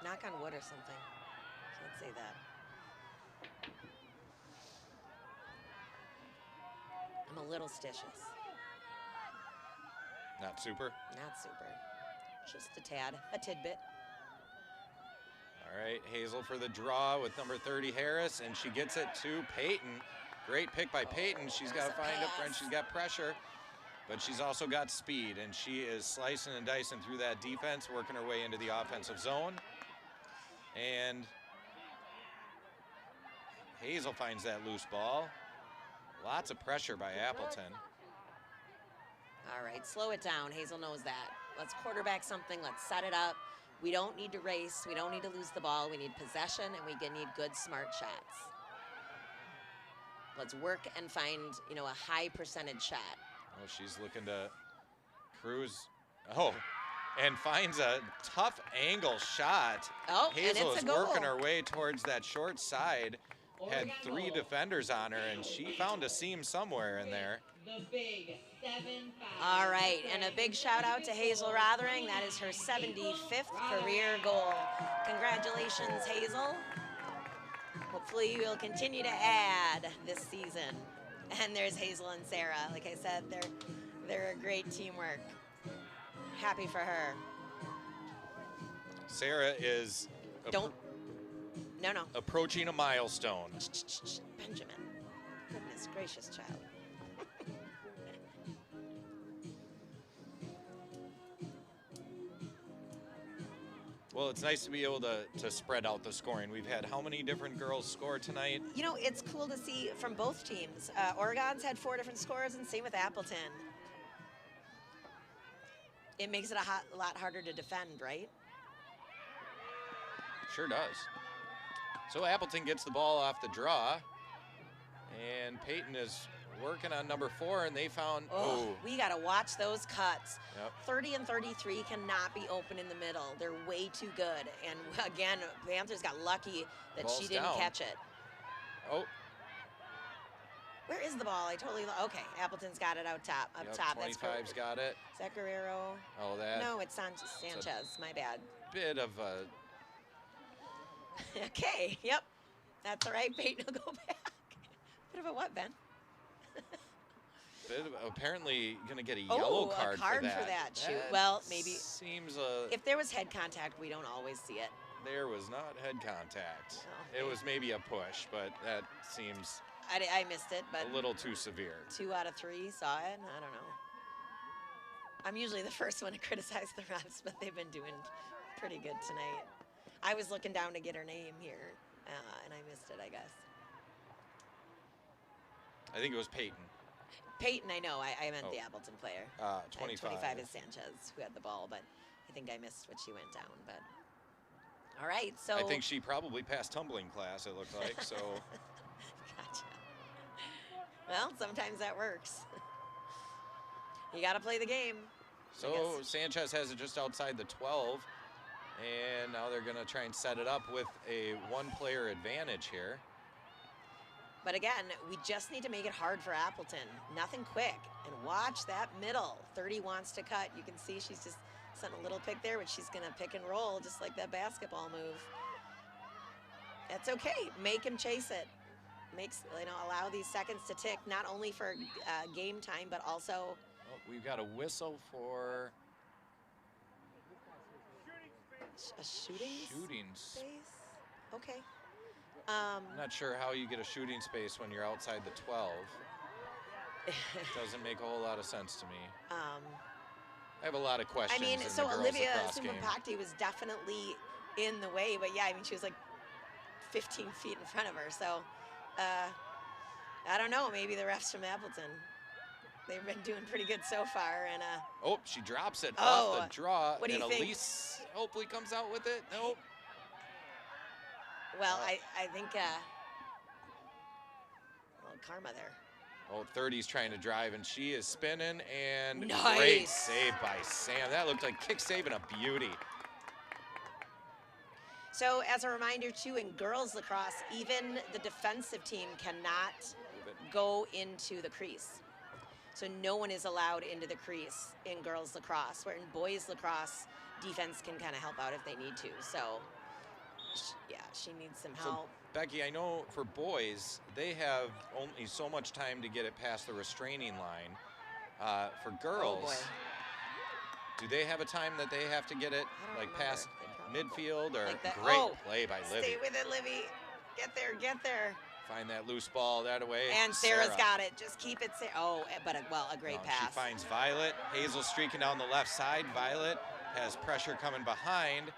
Knock on wood or something. Can't say that. I'm a little stitious. Not super. Not super. Just a tad, a tidbit. All right, Hazel for the draw with number 30, Harris, and she gets it to Peyton. Great pick by Peyton. She's got to find a friend. She's got pressure, but she's also got speed, and she is slicing and dicing through that defense, working her way into the offensive zone. And Hazel finds that loose ball. Lots of pressure by Appleton. All right, slow it down. Hazel knows that. Let's quarterback something. Let's set it up. We don't need to race. We don't need to lose the ball. We need possession, and we need good, smart shots. Let's work and find, a high percentage shot. Oh, she's looking to cruise. Oh, and finds a tough angle shot. Oh, Hazel and it's is a goal. working her way towards that short side. Had Oregon 3 goal. defenders on her, and she found a seam somewhere in there. The big 7-5. All right, and a big shout out to Hazel Rothering. That is her 75th career goal. Congratulations, Hazel. Hopefully you'll continue to add this season. And there's Hazel and Sarah. Like I said, they're a great teamwork. Happy for her. Sarah is No. approaching a milestone. Benjamin. Goodness gracious, child. Well, it's nice to be able to spread out the scoring. We've had how many different girls score tonight? You know, it's cool to see from both teams. Oregon's had 4 different scores, and same with Appleton. It makes it a lot harder to defend, right? Sure does. So Appleton gets the ball off the draw, and Peyton is working on number 4, and they found, we got to watch those cuts. Yep. 30 and 33 cannot be open in the middle. They're way too good. And again, Panthers got lucky that Ball's she didn't down. catch it. Oh, Where is the ball? I totally, okay, Appleton's got it out top, up yep, top. 25's got it. Is that Guerrero? Oh, that No, it's Sanchez, my bad. bit of a, Okay, yep. That's all right, Peyton will go back. Bit of a what, Ben? apparently going to get a yellow card, a card for that. Shoot. Well, maybe. Seems If there was head contact, we don't always see it. there was not head contact. Oh, It was maybe a push, but that seems I missed it, but a little too severe. 2 out of 3 saw it. I don't know. I'm usually the first one to criticize the refs, but they've been doing pretty good tonight. I was looking down to get her name here, and I missed it, I guess. I think it was Peyton. Peyton, I know. I meant the Appleton player. 25. 25 is Sanchez, who had the ball, but I think I missed what she went down. But all right, so I think she probably passed tumbling class, it looked like, so. Gotcha. Well, sometimes that works. You got to play the game. So Sanchez has it just outside the 12, and now they're going to try and set it up with a 1-player advantage here. But again, we just need to make it hard for Appleton. Nothing quick. And watch that middle. 30 wants to cut. You can see she's just sent a little pick there, but she's going to pick and roll just like that basketball move. That's okay. Make him chase it. Allow these seconds to tick, not only for game time, but also. Oh, we've got a whistle for A shooting space? Okay. I'm not sure how you get a shooting space when you're outside the 12. Doesn't make a whole lot of sense to me. I have a lot of questions. I mean, in so the girls Olivia lacrosse game. Sumbapakti was definitely in the way, but yeah, I mean, she was like 15 feet in front of her. So I don't know. Maybe the refs from Appleton. They've been doing pretty good so far. And oh, she drops it off the draw. What do you and think? Elise hopefully comes out with it. Nope. Well, I think karma there. Oh, 30's trying to drive, and she is spinning, and Nice. Great save by Sam. That looked like kick save and a beauty. So as a reminder, too, in girls lacrosse, even the defensive team cannot go into the crease. So no one is allowed into the crease in girls lacrosse, where in boys lacrosse, defense can kind of help out if they need to. So, yeah, she needs some help. So, Becky, I know for boys, they have only so much time to get it past the restraining line. For girls, do they have a time that they have to get it like past midfield or Like that. great Oh, play by Livy? Stay with it, Livy. Get there, get there. Find that loose ball that away. And Sarah's got it. Just keep it. But a great She pass. finds Violet. Hazel streaking down the left side. Violet has pressure coming behind.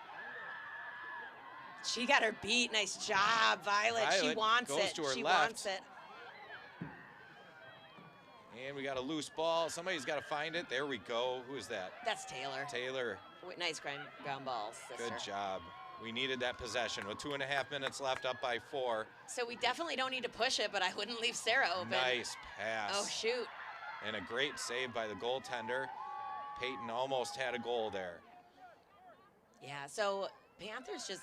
She got her beat. Nice job, Violet. She Violet wants goes it. to her She left. wants it. And we got a loose ball. Somebody's got to find it. There we go. Who is that? That's Taylor. Taylor. Nice ground ball, sister. Good job. We needed that possession with 2.5 minutes left, up by 4. So we definitely don't need to push it, but I wouldn't leave Sarah open. Nice pass. Oh, shoot. And a great save by the goaltender. Peyton almost had a goal there. Yeah, so Panthers just,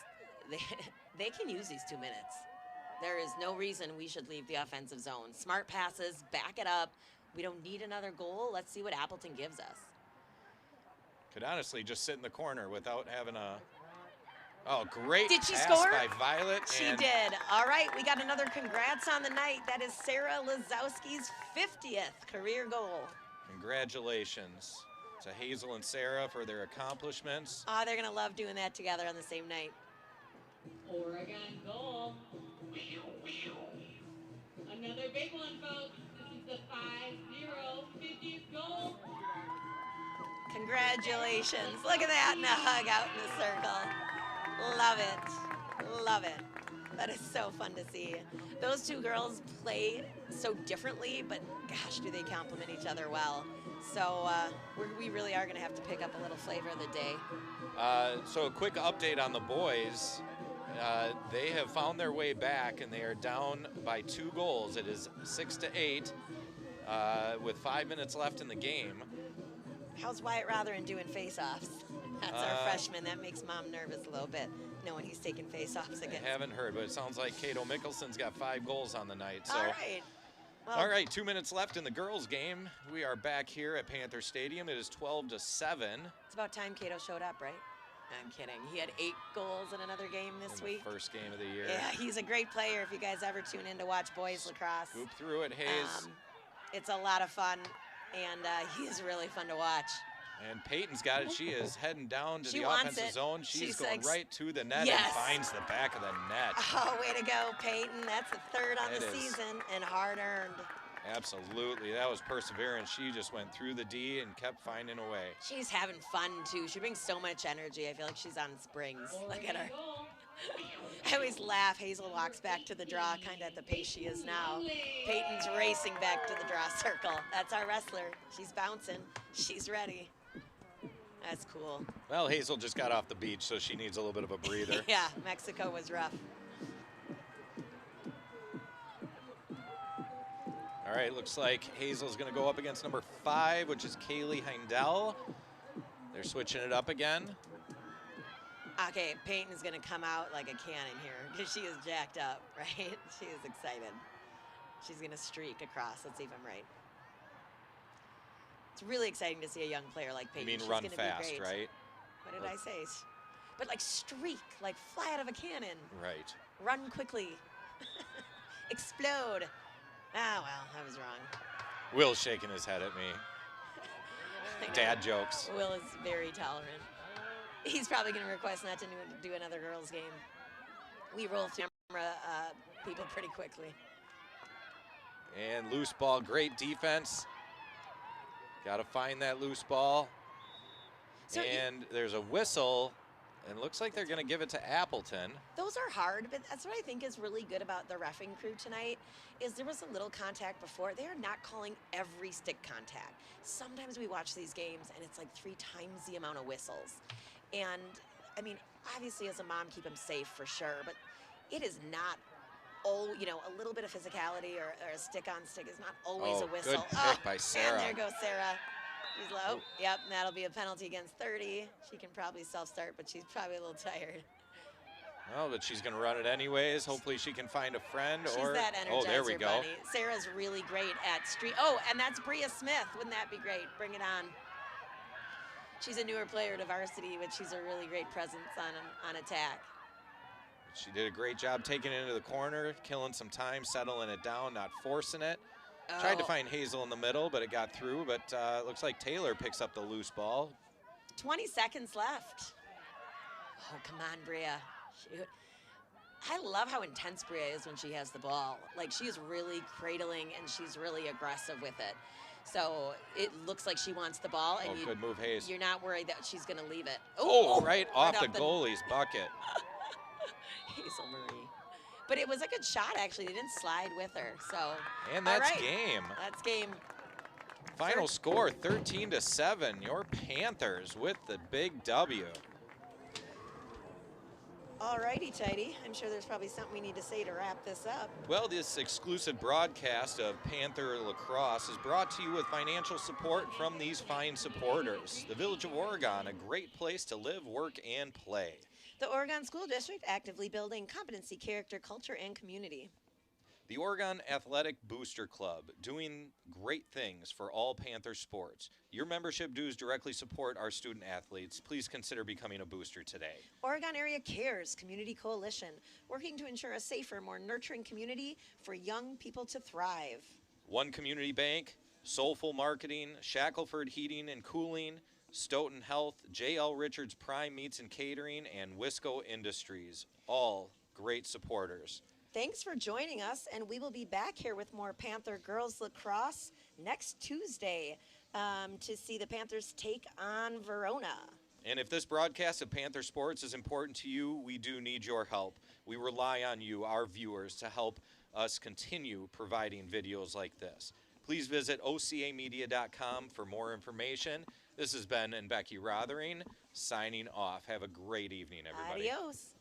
they can use these 2 minutes. There is no reason we should leave the offensive zone. Smart passes, back it up. We don't need another goal. Let's see what Appleton gives us. Could honestly just sit in the corner without having a... Oh, great Did she pass score? by Violet. She and did. All right, we got another congrats on the night. That is Sarah Lazowski's 50th career goal. Congratulations to Hazel and Sarah for their accomplishments. Oh, they're going to love doing that together on the same night. Oregon goal. Another big one, folks. This is the 5-0 50th goal. Congratulations. Look at that, and a hug out in the circle. Love it. Love it. That is so fun to see. Those two girls play so differently, but gosh, do they complement each other well. So we really are going to have to pick up a little flavor of the day. So a quick update on the boys. They have found their way back, and they are down by 2 goals. It is 6-8 with 5 minutes left in the game. How's Wyatt Rotherham doing face-offs? That's our freshman. That makes Mom nervous a little bit, knowing he's taking face-offs against. I haven't heard, but it sounds like Cato Mickelson's got 5 goals on the night. So. All right. Well, all right, 2 minutes left in the girls' game. We are back here at Panther Stadium. It is 12-7. It's about time Cato showed up, right? I'm kidding. He had 8 goals in another game this week. First game of the year. Yeah, he's a great player if you guys ever tune in to watch boys lacrosse. Scoop through it, Hayes. It's a lot of fun, and he's really fun to watch. And Peyton's got it. She is heading down to She the wants offensive it. zone. She's going right to the net Yes. and finds the back of the net. Oh, way to go, Peyton. That's the 3rd on It the is. season and hard-earned. Absolutely. That was perseverance. She just went through the D and kept finding a way. She's having fun, too. She brings so much energy. I feel like she's on springs. Look at her. I always laugh. Hazel walks back to the draw kind of at the pace she is now. Peyton's racing back to the draw circle. That's our wrestler. She's bouncing. She's ready. That's cool. Well, Hazel just got off the beach, so she needs a little bit of a breather. Yeah, Mexico was rough. All right, looks like Hazel's going to go up against number 5, which is Kaylee Heindel. They're switching it up again. Okay, Peyton's going to come out like a cannon here because she is jacked up, right? She is excited. She's going to streak across. Let's see if I'm right. It's really exciting to see a young player like Peyton. You mean She's run gonna fast, be great. right? What did I say? But like streak, like fly out of a cannon. Right. Run quickly. Explode. Ah, well, I was wrong. Will's shaking his head at me. Dad jokes. Will is very tolerant. He's probably going to request not to do another girls' game. We roll through camera people pretty quickly. And loose ball, great defense. Got to find that loose ball. So and there's a whistle, and it looks like they're going to give it to Appleton. Those are hard, but that's what I think is really good about the reffing crew tonight is there was a little contact before. They are not calling every stick contact. Sometimes we watch these games, and it's like 3 times the amount of whistles. And, I mean, obviously as a mom, keep them safe for sure, but it is not, a little bit of physicality or a stick-on-stick is not always a whistle. Good pick by Sarah. And there goes Sarah. She's low. Yep, and that'll be a penalty against 30. She can probably self-start, but she's probably a little tired. Well, but she's going to run it anyways. Hopefully she can find a friend. She's that Energizer there we go. bunny. Sarah's really great at street. Oh, and that's Bria Smith. Wouldn't that be great? Bring it on. She's a newer player to varsity, but she's a really great presence on attack. She did a great job taking it into the corner, killing some time, settling it down, not forcing it. Tried to find Hazel in the middle, but it got through. But it looks like Taylor picks up the loose ball. 20 seconds left. Oh, come on, Bria. Shoot. I love how intense Bria is when she has the ball. Like, she's really cradling, and she's really aggressive with it. So it looks like she wants the ball. And good move, Hayes. You're not worried that she's going to leave it. Right off the goalie's bucket. Hazel Marie. But it was a good shot, actually. They didn't slide with her. So. And that's right. game. That's game. Final score, 13-7. Your Panthers with the big W. All righty, tighty. I'm sure there's probably something we need to say to wrap this up. Well, this exclusive broadcast of Panther Lacrosse is brought to you with financial support from these fine supporters. The Village of Oregon, a great place to live, work, and play. The Oregon School District, actively building competency, character, culture, and community. The Oregon Athletic Booster Club, doing great things for all Panther sports. Your membership dues directly support our student athletes. Please consider becoming a booster today. Oregon Area Cares Community Coalition, working to ensure a safer, more nurturing community for young people to thrive. One Community Bank, Soulful Marketing, Shackelford Heating and Cooling, Stoughton Health, J.L. Richards Prime Meats and Catering, and Wisco Industries, all great supporters. Thanks for joining us, and we will be back here with more Panther Girls Lacrosse next Tuesday to see the Panthers take on Verona. And if this broadcast of Panther Sports is important to you, we do need your help. We rely on you, our viewers, to help us continue providing videos like this. Please visit ocamedia.com for more information. This has been Ben Becky Rothering signing off. Have a great evening, everybody. Adios.